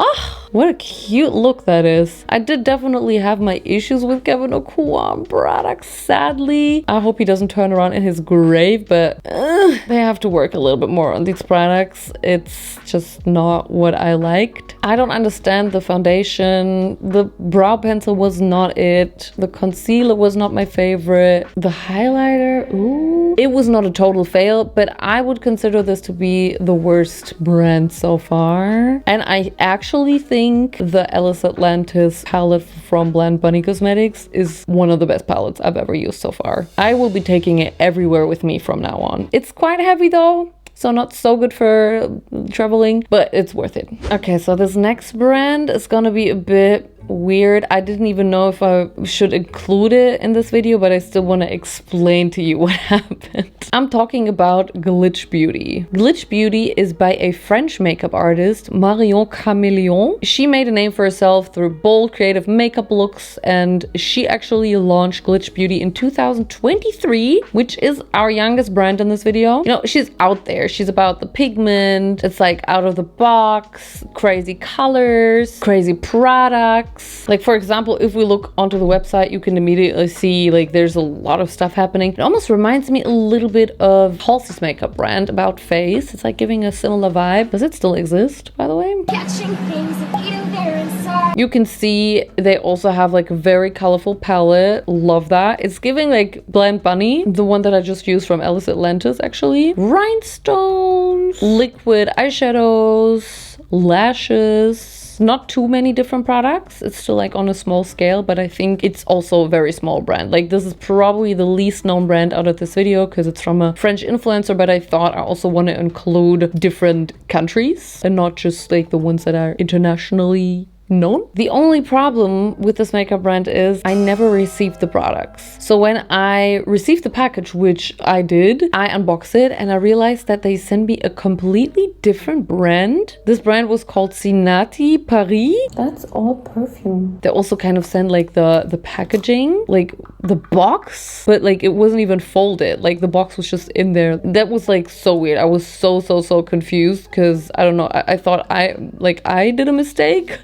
What a cute look that is. I did definitely have my issues with Kevyn Aucoin products, sadly. I hope he doesn't turn around in his grave, but they have to work a little bit more on these products. It's just not what I liked. I don't understand the foundation. The brow pencil was not it. The concealer was not my favorite. The highlighter, ooh. It was not a total fail, but I would consider this to be the worst brand so far. And I actually think the Alice Atlantis palette from Blend Bunny Cosmetics is one of the best palettes I've ever used so far. I will be taking it everywhere with me from now on. It's quite heavy though, so not so good for traveling, but it's worth it. Okay, so this next brand is gonna be a bit weird. I didn't even know if I should include it in this video, but I still want to explain to you what happened. I'm talking about Glitch Beauty. Glitch Beauty is by a French makeup artist, Marion Chameleon. She made a name for herself through bold creative makeup looks, and she actually launched Glitch Beauty in 2023, which is our youngest brand in this video. You know, she's out there. She's about the pigment. It's like out of the box, crazy colors, crazy products. Like for example, if we look onto the website, you can immediately see like there's a lot of stuff happening. It almost reminds me a little bit of Halsey's makeup brand, About Face. It's like giving a similar vibe. Does it still exist, by the way? Catching things and eating their inside. You can see they also have like a very colorful palette. Love that. It's giving like Blend Bunny, the one that I just used from Alice Atlantis actually. Rhinestones, liquid eyeshadows, lashes. Not too many different products. It's still like on a small scale, but I think it's also a very small brand. Like this is probably the least known brand out of this video because it's from a French influencer, but I thought I also want to include different countries and not just like the ones that are internationally known. The only problem with this makeup brand is I never received the products. So when I received the package, which I did, I unboxed it and I realized that they sent me a completely different brand. This brand was called Sinati Paris. That's all perfume. They also kind of sent like the packaging, like the box, but like it wasn't even folded. Like the box was just in there. That was like so weird. I was so confused because I don't know. I thought I did a mistake.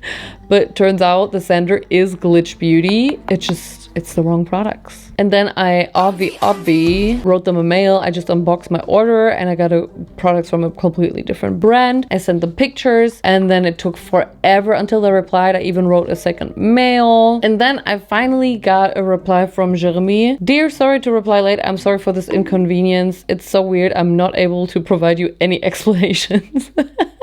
But turns out the sender is Glitch Beauty. It's the wrong products. And then I obvi wrote them a mail. I just unboxed my order and I got products from a completely different brand. I sent them pictures and then it took forever until they replied. I even wrote a second mail. And then I finally got a reply from Jeremy. Dear, sorry to reply late. I'm sorry for this inconvenience. It's so weird. I'm not able to provide you any explanations.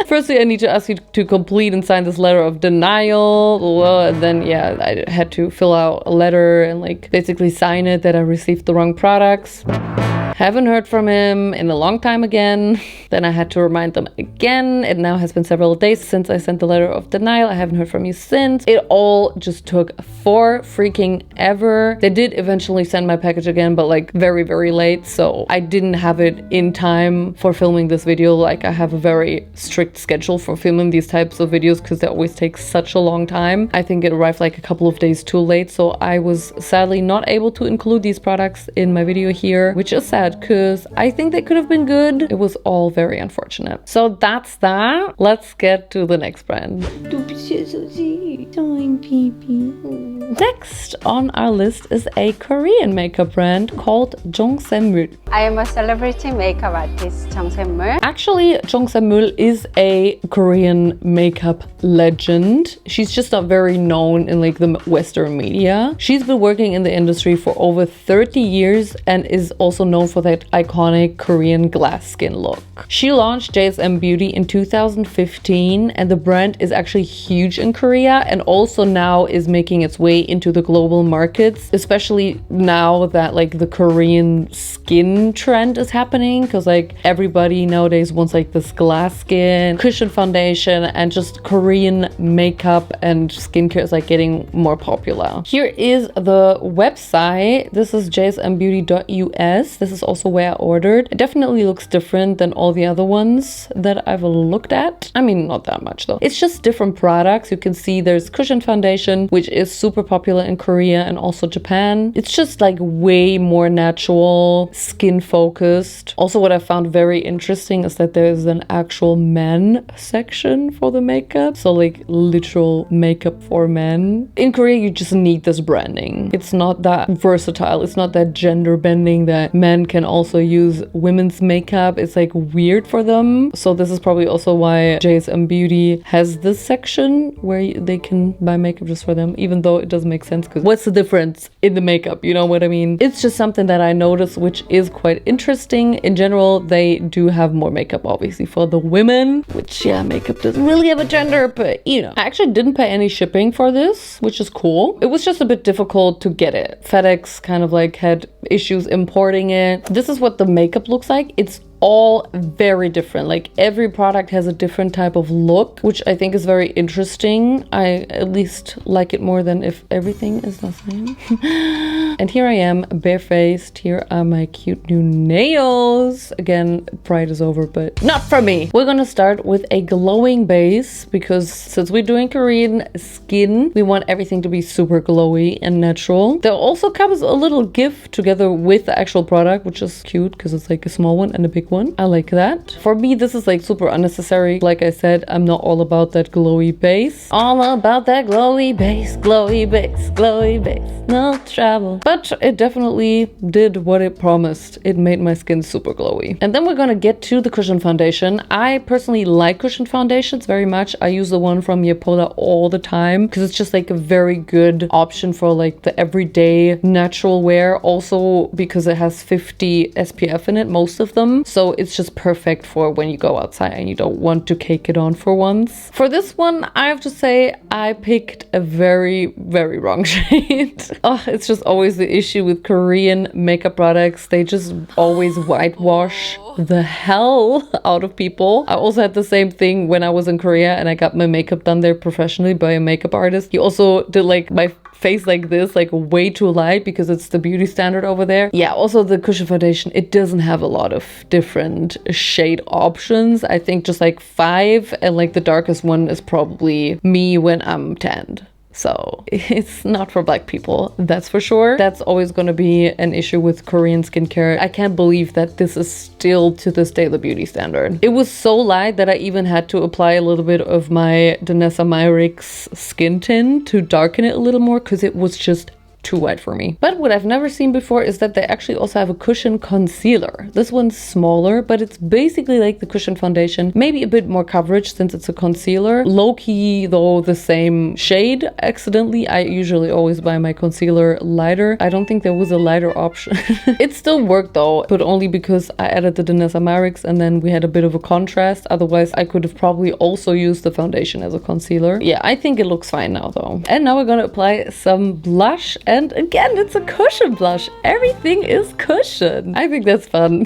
Firstly, I need to ask you to complete and sign this letter of denial. Well, and then, yeah, I had to fill out a letter and like basically sign it that I received the wrong products. Haven't heard from him in a long time again. Then I had to remind them again. It now has been several days since I sent the letter of denial. I haven't heard from you since. It all just took for freaking ever. They did eventually send my package again, but like very, very late. So I didn't have it in time for filming this video. Like I have a very strict schedule for filming these types of videos because they always take such a long time. I think it arrived like a couple of days too late. So I was sadly not able to include these products in my video here, which is sad because I think they could have been good. It was all very unfortunate. So that's that. Let's get to the next brand. Next on our list is a Korean makeup brand called JSM. I am a celebrity makeup artist, JSM. Actually, JSM is a Korean makeup legend. She's just not very known in like the Western media. She's been working in the industry for over 30 years and is also known for that iconic Korean glass skin look. She launched JSM Beauty in 2015 and the brand is actually huge in Korea and also now is making its way into the global markets, especially now that like the Korean skin trend is happening because like everybody nowadays wants like this glass skin, cushion foundation, and just Korean makeup and skincare is like getting more popular. Here is the website. This is jsmbeauty.us. This is also where I ordered. It definitely looks different than all the other ones that I've looked at. I mean, not that much though. It's just different products. You can see there's cushion foundation, which is super popular in Korea and also Japan. It's just like way more natural, skin focused. Also, what I found very interesting is that there's an actual men section for the makeup. So like literal makeup for men. In Korea, you just need this branding. It's not that versatile. It's not that gender bending that men can also use women's makeup. It's like weird for them. So this is probably also why JSM Beauty has this section where they can buy makeup just for them, even though it doesn't make sense because what's the difference in the makeup? You know what I mean? It's just something that I noticed, which is quite interesting. In general, they do have more makeup, obviously, for the women, which, yeah, makeup doesn't really have a gender, but you know. I actually didn't pay any shipping for this, which is cool. It was just a bit difficult to get it. FedEx kind of like had issues importing it. This is what the makeup looks like. It's all very different. Like every product has a different type of look, which I think is very interesting. I at least like it more than if everything is the same. And here I am, barefaced. Here are my cute new nails. Again, pride is over, but not for me. We're gonna start with a glowing base because since we're doing Korean skin, we want everything to be super glowy and natural. There also comes a little gift together with the actual product, which is cute because it's like a small one and a big one. I like that. For me, this is like super unnecessary. Like I said, I'm not all about that glowy base. All about that glowy base, glowy base, glowy base. No trouble. But it definitely did what it promised. It made my skin super glowy. And then we're gonna get to the cushion foundation. I personally like cushion foundations very much. I use the one from Yepoda all the time because it's just like a very good option for like the everyday natural wear. Also because it has 50 SPF in it, most of them. So it's just perfect for when you go outside and you don't want to cake it on for once. For this one, I have to say I picked a very, very wrong shade. Oh, it's just always the issue with Korean makeup products. They just always whitewash the hell out of people. I also had the same thing when I was in Korea and I got my makeup done there professionally by a makeup artist. He also did like my face like this, like way too light because it's the beauty standard over there. Yeah, also the cushion foundation, it doesn't have a lot of different shade options. I think just like 5, and like the darkest one is probably me when I'm tanned. So it's not for black people, that's for sure. That's always going to be an issue with Korean skincare. I can't believe that this is still to this day the beauty standard. It was so light that I even had to apply a little bit of my Danessa Myricks skin tint to darken it a little more because it was just too white for me. But what I've never seen before is that they actually also have a cushion concealer. This one's smaller, but it's basically like the cushion foundation, maybe a bit more coverage since it's a concealer. Low-key though, the same shade. Accidentally, I usually always buy my concealer lighter. I don't think there was a lighter option. It still worked though, but only because I added the Danessa Myricks and then we had a bit of a contrast. Otherwise, I could have probably also used the foundation as a concealer. Yeah, I think it looks fine now though. And now we're gonna apply some blush, and again, it's a cushion blush. Everything is cushion. I think that's fun.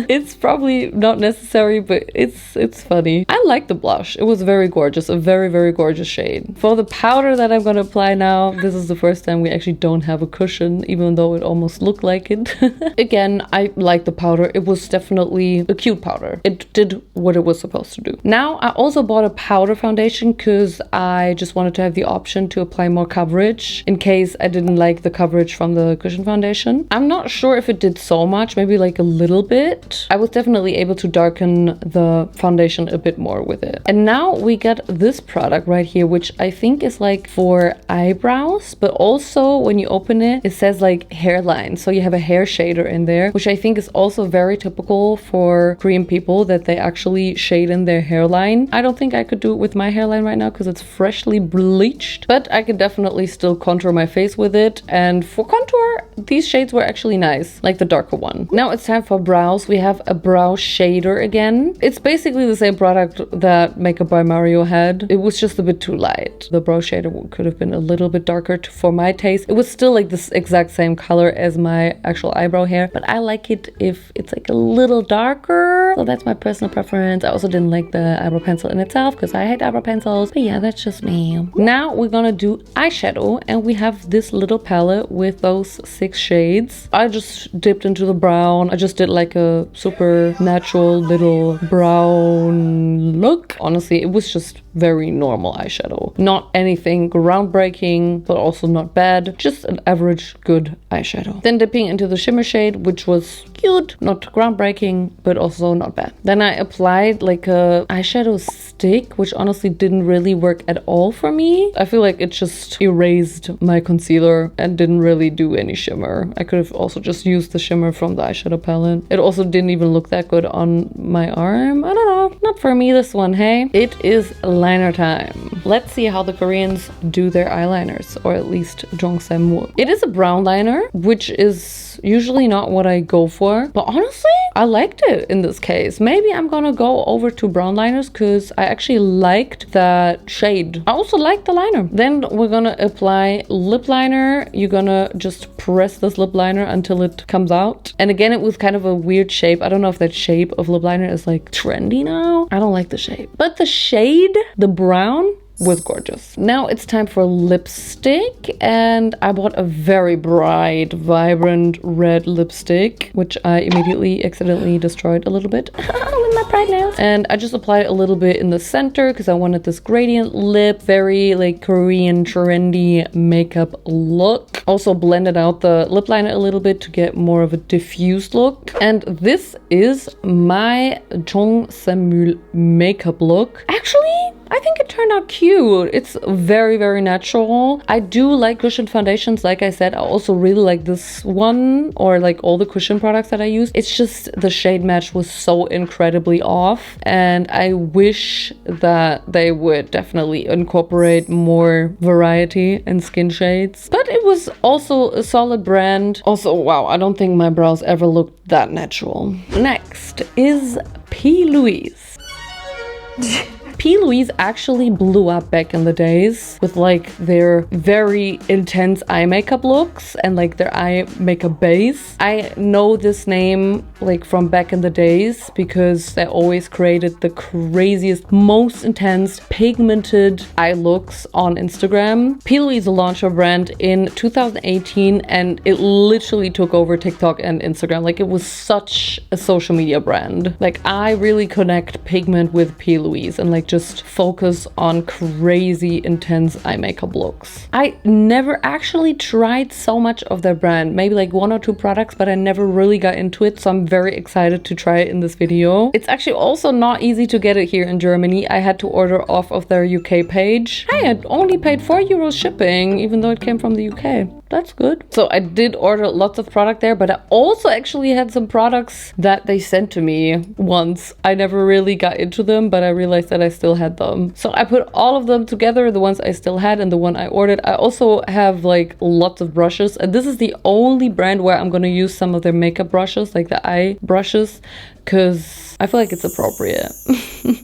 It's probably not necessary, but it's funny. I like the blush. It was very gorgeous, a very, very gorgeous shade. For the powder that I'm gonna apply now, this is the first time we actually don't have a cushion, even though it almost looked like it. Again, I like the powder. It was definitely a cute powder. It did what it was supposed to do. Now, I also bought a powder foundation because I just wanted to have the option to apply more coverage in case I didn't like the coverage from the cushion foundation. I'm not sure if it did so much, maybe like a little bit. I was definitely able to darken the foundation a bit more with it. And now we get this product right here, which I think is like for eyebrows, but also when you open it, it says like hairline. So you have a hair shader in there, which I think is also very typical for Korean people, that they actually shade in their hairline. I don't think I could do it with my hairline right now because it's freshly bleached, but I could definitely still contour my face with it. And for contour, these shades were actually nice, like the darker one. Now it's time for brows. We have a brow shader again. It's basically the same product that Makeup by Mario had. It was just a bit too light. The brow shader could have been a little bit darker for my taste. It was still like this exact same color as my actual eyebrow hair, but I like it if it's like a little darker. So that's my personal preference. I also didn't like the eyebrow pencil in itself because I hate eyebrow pencils, but yeah, that's just me. Now we're gonna do eyeshadow, and we have this little palette with those 6 shades. I just dipped into the brown. I just did like a super natural little brown look. Honestly, it was just very normal eyeshadow. Not anything groundbreaking, but also not bad. Just an average good eyeshadow. Then dipping into the shimmer shade, which was cute, not groundbreaking, but also not bad. Then I applied like a eyeshadow stick, which honestly didn't really work at all for me. I feel like it just erased my concealer and didn't really do any shimmer. I could have also just used the shimmer from the eyeshadow palette. It also didn't even look that good on my arm. I don't know. Not for me, this one, hey? It is liner time. Let's see how the Koreans do their eyeliners, or at least JSM. It is a brown liner, which is usually not what I go for, but honestly, I liked it in this case. Maybe I'm gonna go over to brown liners because I actually liked that shade. I also liked the liner. Then we're gonna apply lip liner. You're gonna just press this lip liner until it comes out. And again, it was kind of a weird shape. I don't know if that shape of lip liner is like trendy now. I don't like the shape, but the shade, the brown, was gorgeous. Now it's time for lipstick, and I bought a very bright, vibrant red lipstick, which I immediately accidentally destroyed a little bit with my pride nails. And I just applied a little bit in the center because I wanted this gradient lip, very like Korean trendy makeup look. Also blended out the lip liner a little bit to get more of a diffused look. And this is my JSM makeup look. Actually, I think it turned out cute. It's very, very natural. I do like cushion foundations. Like I said, I also really like this one, or like all the cushion products that I use. It's just the shade match was so incredibly off, and I wish that they would definitely incorporate more variety in skin shades. But it was also a solid brand. Also, wow, I don't think my brows ever looked that natural. Next is P. Louise. P. Louise actually blew up back in the days with like their very intense eye makeup looks and like their eye makeup base. I know this name like from back in the days because they always created the craziest, most intense pigmented eye looks on Instagram. P. Louise launched her brand in 2018 and it literally took over TikTok and Instagram. Like it was such a social media brand. Like I really connect pigment with P. Louise and like just focus on crazy intense eye makeup looks. I never actually tried so much of their brand, maybe like 1 or 2 products, but I never really got into it, so I'm very excited to try it in this video. It's actually also not easy to get it here in Germany. I had to order off of their UK page. Hey, I only paid €4 shipping, even though it came from the UK. that's good. So I did order lots of product there, but I also actually had some products that they sent to me once. I never really got into them, but I realized that I still had them. So I put all of them together, the ones I still had and the one I ordered. I also have like lots of brushes, and this is the only brand where I'm gonna use some of their makeup brushes, like the eye brushes, because I feel like it's appropriate.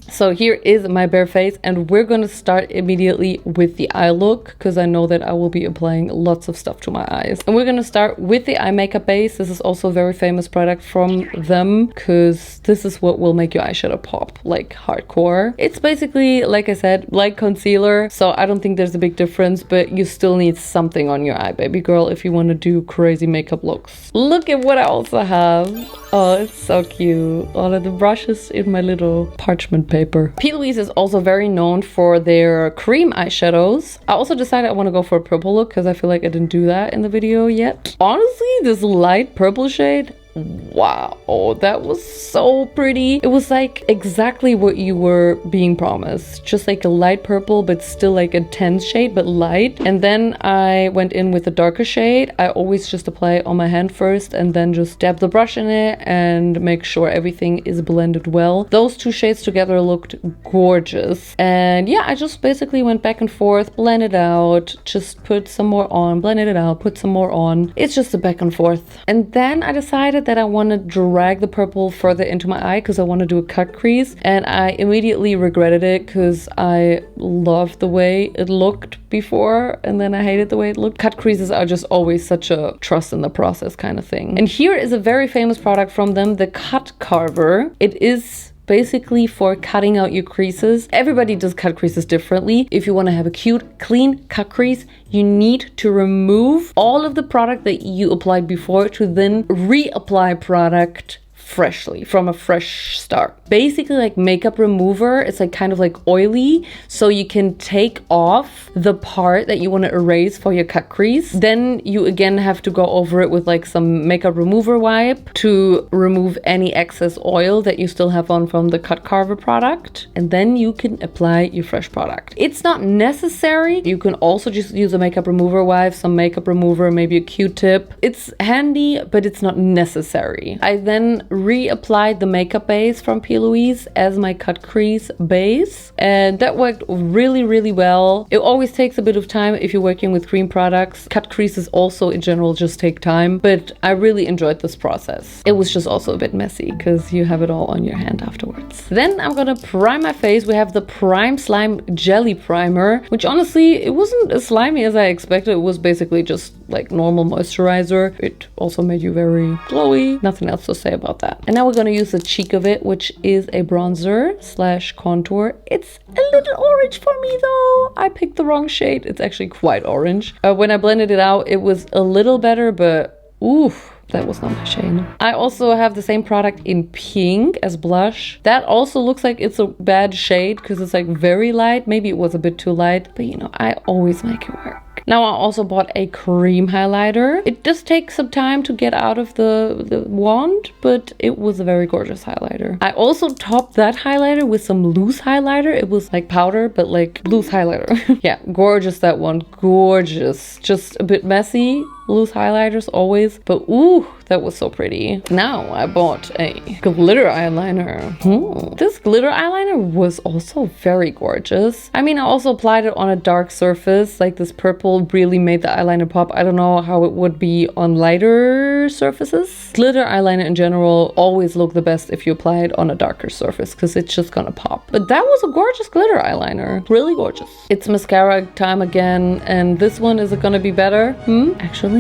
So here is my bare face, and we're gonna start immediately with the eye look, because I know that I will be applying lots of stuff to my eyes. And we're gonna start with the eye makeup base. This is also a very famous product from them, because this is what will make your eyeshadow pop, like hardcore. It's basically, like I said, like concealer, so I don't think there's a big difference, but you still need something on your eye, baby girl, if you want to do crazy makeup looks. Look at what I also have. Oh, it's so cute. All of the brushes in my little parchment paper. P. Louise is also very known for their cream eyeshadows. I also decided I want to go for a purple look because I feel like I didn't do that in the video yet. Honestly, this light purple shade, wow, that was so pretty. It was like exactly what you were being promised. Just like a light purple, but still like a tense shade, but light. And then I went in with a darker shade. I always just apply it on my hand first and then just dab the brush in it and make sure everything is blended well. Those two shades together looked gorgeous. And yeah, I just basically went back and forth, blended out, just put some more on, blended it out, put some more on. It's just a back and forth. And then I decided that I want to drag the purple further into my eye because I want to do a cut crease, and I immediately regretted it because I loved the way it looked before and then I hated the way it looked. Cut creases are just always such a trust in the process kind of thing. And here is a very famous product from them, the Cut Carver. It is basically for cutting out your creases. Everybody does cut creases differently. If you want to have a cute, clean cut crease, you need to remove all of the product that you applied before to then reapply product freshly from a fresh start. Basically like makeup remover. It's like kind of like oily, so you can take off the part that you want to erase for your cut crease. Then you again have to go over it with like some makeup remover wipe to remove any excess oil that you still have on from the Cut Carver product, and then you can apply your fresh product. It's not necessary. You can also just use a makeup remover wipe, some makeup remover, maybe a Q-tip. It's handy, but it's not necessary. I then reapplied the makeup base from P. Louise as my cut crease base, and that worked really, really well. It always takes a bit of time if you're working with cream products. Cut creases also in general just take time, but I really enjoyed this process. It was just also a bit messy because you have it all on your hand afterwards. Then I'm gonna prime my face. We have the Prime Slime Jelly Primer, which honestly, it wasn't as slimy as I expected. It was basically just like normal moisturizer. It also made you very glowy. Nothing else to say about that. And now we're gonna use the cheek of it, which is a bronzer slash contour. It's a little orange for me though. I picked the wrong shade. It's actually quite orange. When I blended it out, it was a little better, but oof, that was not my shade. I also have the same product in pink as blush. That also looks like it's a bad shade because it's like very light. Maybe it was a bit too light, but you know, I always make it work. Now I also bought a cream highlighter. It does take some time to get out of the wand, but it was a very gorgeous highlighter. I also topped that highlighter with some loose highlighter. It was like powder, but like loose highlighter. Yeah, gorgeous that one. Gorgeous. Just a bit messy. Loose highlighters always, but ooh, that was so pretty. Now I bought a glitter eyeliner. This glitter eyeliner was also very gorgeous. I mean, I also applied it on a dark surface. Like this purple really made the eyeliner pop. I don't know how it would be on lighter surfaces. Glitter eyeliner in general always look the best if you apply it on a darker surface because it's just gonna pop. But that was a gorgeous glitter eyeliner. Really gorgeous. It's mascara time again, and this one, is it gonna be better? Actually,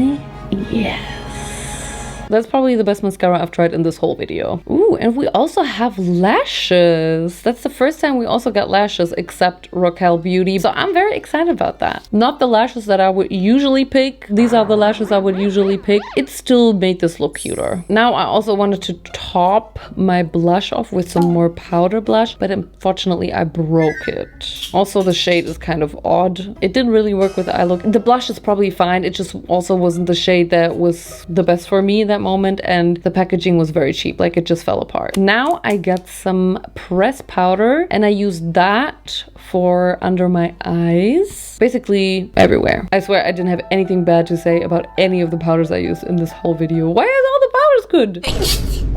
yes. That's probably the best mascara I've tried in this whole video. Ooh, and we also have lashes. That's the first time we also got lashes except Raquel Beauty. So I'm very excited about that. Not the lashes that I would usually pick. These are the lashes I would usually pick. It still made this look cuter. Now I also wanted to top my blush off with some more powder blush, but unfortunately I broke it. Also the shade is kind of odd. It didn't really work with the eye look. The blush is probably fine. It just also wasn't the shade that was the best for me that moment, and the packaging was very cheap, like it just fell apart. Now I got some pressed powder and I used that for under my eyes, basically everywhere. I swear I didn't have anything bad to say about any of the powders I used in this whole video. Why is all the powders good?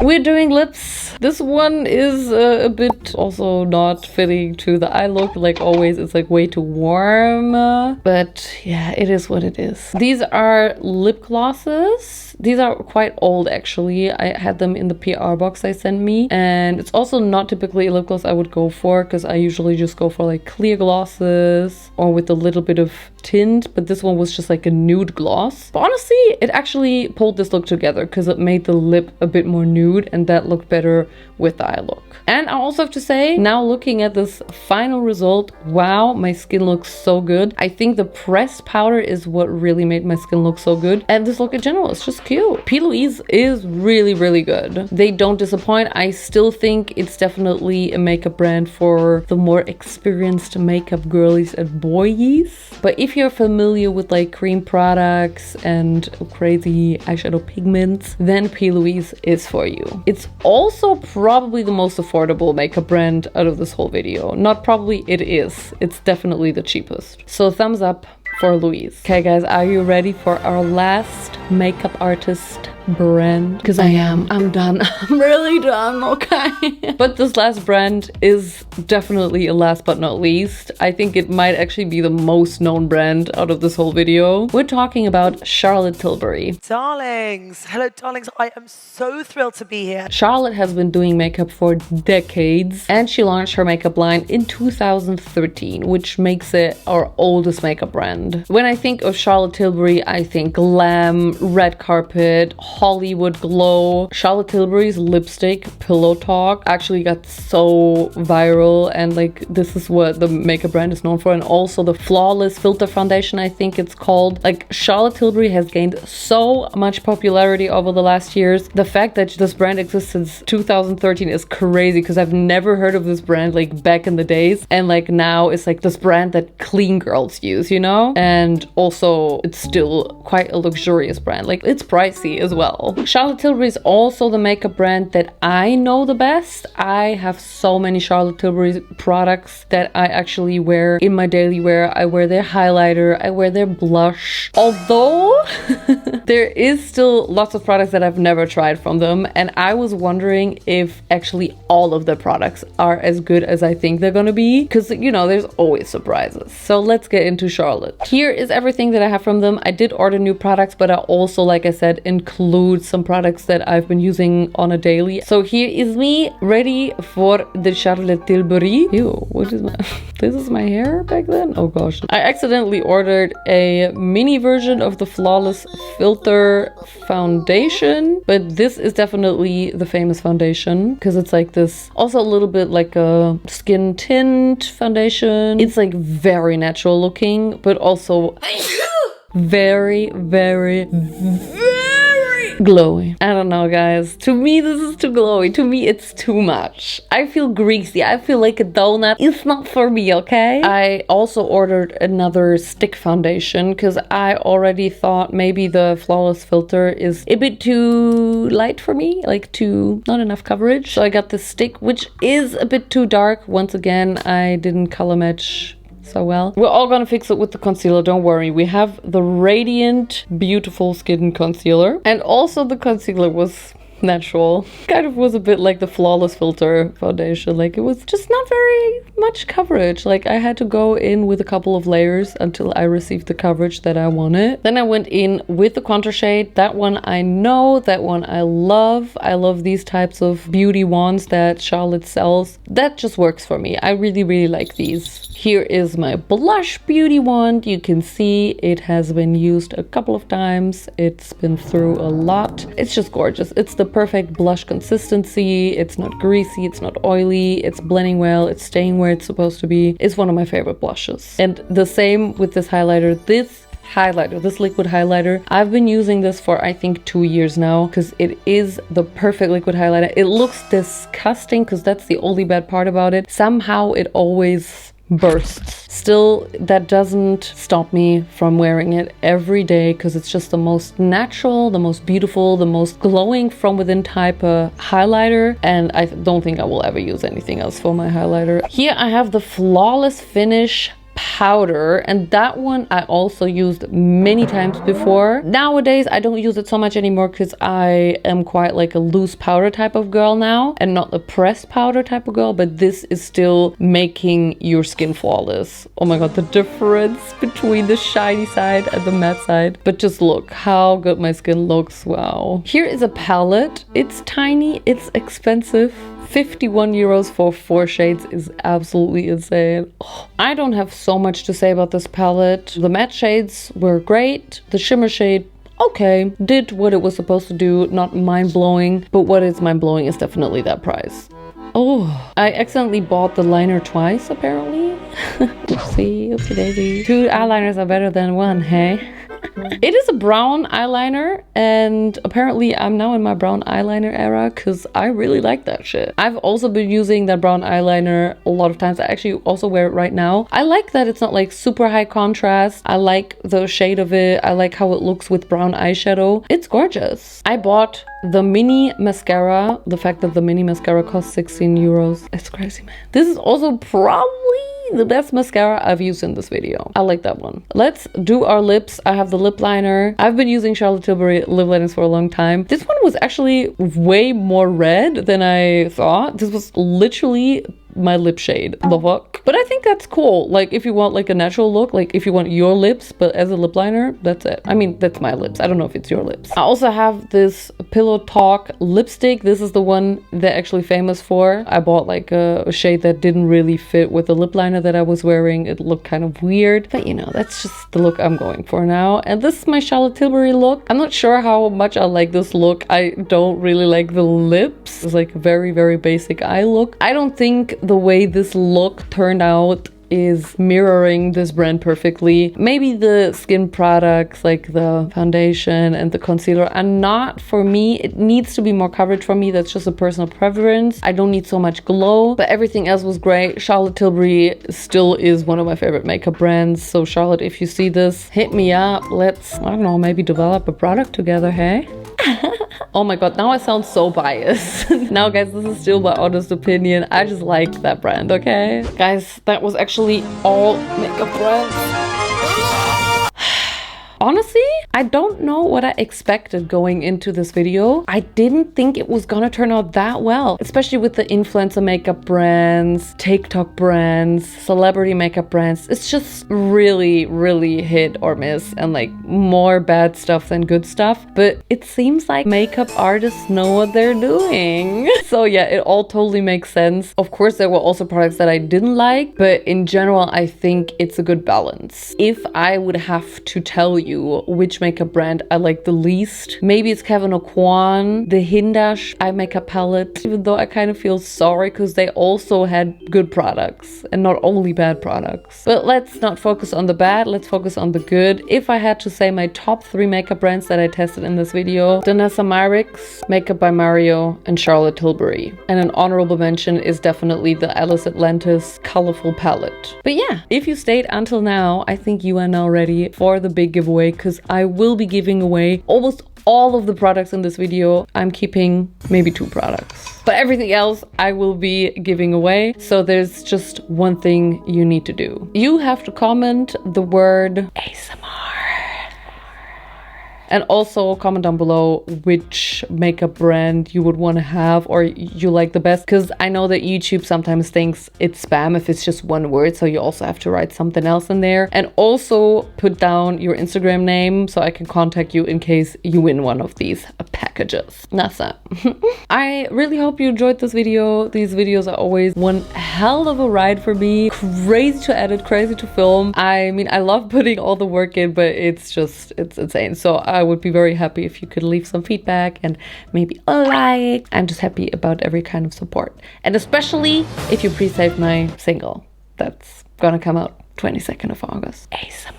We're doing lips. This one is a bit also not fitting to the eye look. Like always, it's like way too warm, but yeah, it is what it is. These are lip glosses. These are quite old actually. I had them in the PR box they sent me, and it's also not typically a lip gloss I would go for, because I usually just go for like clear glosses or with a little bit of tint, but this one was just like a nude gloss. But honestly, it actually pulled this look together because it made the lip a bit more nude, and that looked better with the eye look. And I also have to say, now looking at this final result, wow, my skin looks so good. I think the pressed powder is what really made my skin look so good, and this look in general is just cute. P. Louise is really, really good. They don't disappoint. I still think it's definitely a makeup brand for the more experienced makeup girlies and boys. But if you're familiar with like cream products and crazy eyeshadow pigments, then P. Louise is for you. It's also probably the most affordable makeup brand out of this whole video. Not probably, it is. It's definitely the cheapest. So thumbs up for Louise. Okay guys, are you ready for our last makeup artist brand? Because I am. I'm done. I'm really done, okay? But this last brand is definitely a last but not least. I think it might actually be the most known brand out of this whole video. We're talking about Charlotte Tilbury. Darlings, hello darlings, I am so thrilled to be here. Charlotte has been doing makeup for decades, and she launched her makeup line in 2013, which makes it our oldest makeup brand. When I think of Charlotte Tilbury, I think glam, red carpet, Hollywood glow. Charlotte Tilbury's lipstick, Pillow Talk, actually got so viral, and like this is what the makeup brand is known for. And also the Flawless Filter Foundation, I think it's called. Like Charlotte Tilbury has gained so much popularity over the last years. The fact that this brand exists since 2013 is crazy, because I've never heard of this brand like back in the days, and like now it's like this brand that clean girls use, you know? And also it's still quite a luxurious brand. Like it's pricey as well. Charlotte Tilbury is also the makeup brand that I know the best. I have so many Charlotte Tilbury products that I actually wear in my daily wear. I wear their highlighter, I wear their blush. Although there is still lots of products that I've never tried from them, and I was wondering if actually all of the products are as good as I think they're gonna be, because you know, there's always surprises. So let's get into Charlotte. Here is everything that I have from them. I did order new products, but I also, like I said, include some products that I've been using on a daily. So here is me ready for the Charlotte Tilbury. Ew, what is my this is my hair back then? Oh gosh. I accidentally ordered a mini version of the Flawless Filter Foundation, but this is definitely the famous foundation, because it's like this, also a little bit like a skin tint foundation. It's like very natural looking, but also very, very glowy. I don't know guys, to me this is too glowy. To me it's too much. I feel greasy, I feel like a donut. It's not for me, okay? I also ordered another stick foundation because I already thought maybe the Flawless Filter is a bit too light for me, like too not enough coverage. So I got this stick, which is a bit too dark. Once again, I didn't color match so well. We're all gonna fix it with the concealer, don't worry. We have the Radiant Beautiful Skin Concealer, and also the concealer was natural. Kind of was a bit like the Flawless Filter foundation. Like it was just not very much coverage. Like I had to go in with a couple of layers until I received the coverage that I wanted. Then I went in with the contour shade. That one I know, that one I love. I love these types of beauty wands that Charlotte sells. That just works for me. I really, really like these. Here is my blush beauty wand. You can see it has been used a couple of times. It's been through a lot. It's just gorgeous. It's the perfect blush consistency. It's not greasy, it's not oily, it's blending well, it's staying where it's supposed to be. It's one of my favorite blushes. And the same with this highlighter. This liquid highlighter, I've been using this for I think 2 years now, because it is the perfect liquid highlighter. It looks disgusting because that's the only bad part about it. Somehow it always bursts. Still, that doesn't stop me from wearing it every day because it's just the most natural, the most beautiful, the most glowing from within type of highlighter, and I don't think I will ever use anything else for my highlighter. Here I have the Flawless Finish powder, and that one I also used many times before. Nowadays I don't use it so much anymore because I am quite like a loose powder type of girl now and not a pressed powder type of girl, but this is still making your skin flawless. Oh my god, the difference between the shiny side and the matte side. But just look how good my skin looks. Wow. Here is a palette. It's tiny, it's expensive. 51 euros for 4 shades is absolutely insane. Oh, I don't have so much to say about this palette. The matte shades were great. The shimmer shade, okay, did what it was supposed to do. Not mind-blowing, but what is mind-blowing is definitely that price. Oh, I accidentally bought the liner twice, apparently. Oopsie, oopsie daisy. 2 eyeliners are better than 1, hey? It is a brown eyeliner, and apparently I'm now in my brown eyeliner era because I really like that shit. I've also been using that brown eyeliner a lot of times. I actually also wear it right now. I like that it's not like super high contrast. I like the shade of it. I like how it looks with brown eyeshadow. It's gorgeous. I bought the mini mascara. The fact that the mini mascara costs 16 euros. It's crazy, man. This is also probably the best mascara I've used in this video. I like that one. Let's do our lips. I have the lip liner. I've been using Charlotte Tilbury lip liners for a long time. This one was actually way more red than I thought. This was literally my lip shade. The fuck? But I think that's cool. Like if you want like a natural look, like if you want your lips but as a lip liner, that's it. I mean, that's my lips. I don't know if it's your lips. I also have this Pillow Talk lipstick. This is the one they're actually famous for. I bought like a shade that didn't really fit with the lip liner that I was wearing. It looked kind of weird, but you know, that's just the look I'm going for now. And this is my Charlotte Tilbury look. I'm not sure how much I like this look. I don't really like the lips. It's like a very, very basic eye look. I don't think the way this look turned out is mirroring this brand perfectly. Maybe the skin products like the foundation and the concealer are not for me. It needs to be more coverage for me. That's just a personal preference. I don't need so much glow, but everything else was great. Charlotte Tilbury still is one of my favorite makeup brands. So Charlotte, if you see this, hit me up. Let's, I don't know, maybe develop a product together, hey? Oh my god, now I sound so biased. Now guys, this is still my honest opinion. I just like that brand, okay? Guys, that was actually all makeup brands. Honestly, I don't know what I expected going into this video. I didn't think it was gonna turn out that well, especially with the influencer makeup brands, TikTok brands, celebrity makeup brands. It's just really, really hit or miss, and like more bad stuff than good stuff. But it seems like makeup artists know what they're doing. So yeah, it all totally makes sense. Of course, there were also products that I didn't like, but in general, I think it's a good balance. If I would have to tell you which makeup brand I like the least, maybe it's Kevyn Aucoin, the Hindash eye makeup palette, even though I kind of feel sorry because they also had good products and not only bad products. But let's not focus on the bad, let's focus on the good. If I had to say my top 3 makeup brands that I tested in this video: Danessa, Myricks, Makeup by Mario, and Charlotte Tilbury. And an honorable mention is definitely the Alice Atlantis colorful palette. But yeah, if you stayed until now, I think you are now ready for the big giveaway, because I will be giving away almost all of the products in this video. I'm keeping maybe 2 products, but everything else I will be giving away. So there's just one thing you need to do. You have to comment the word ASMR. And also comment down below which makeup brand you would want to have or you like the best, because I know that YouTube sometimes thinks it's spam if it's just one word, so you also have to write something else in there. And also put down your Instagram name so I can contact you in case you win one of these packages. Nasa. I really hope you enjoyed this video. These videos are always one hell of a ride for me. Crazy to edit, crazy to film. I mean, I love putting all the work in, but it's insane. So I would be very happy if you could leave some feedback and maybe a like. I'm just happy about every kind of support. And especially if you pre-saved my single that's gonna come out 22nd of August. ASMR.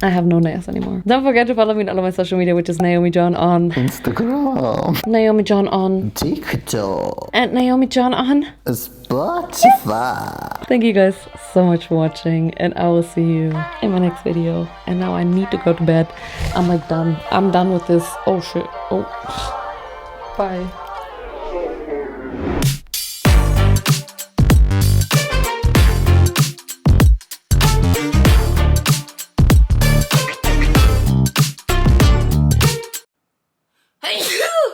I have no nails anymore. Don't forget to follow me on all of my social media, which is Naomi John on Instagram, Naomi John on TikTok, and Naomi John on Spotify. Thank you guys so much for watching, and I will see you in my next video. And now I need to go to bed. I'm like done. I'm done with this. Oh shit. Oh. Bye.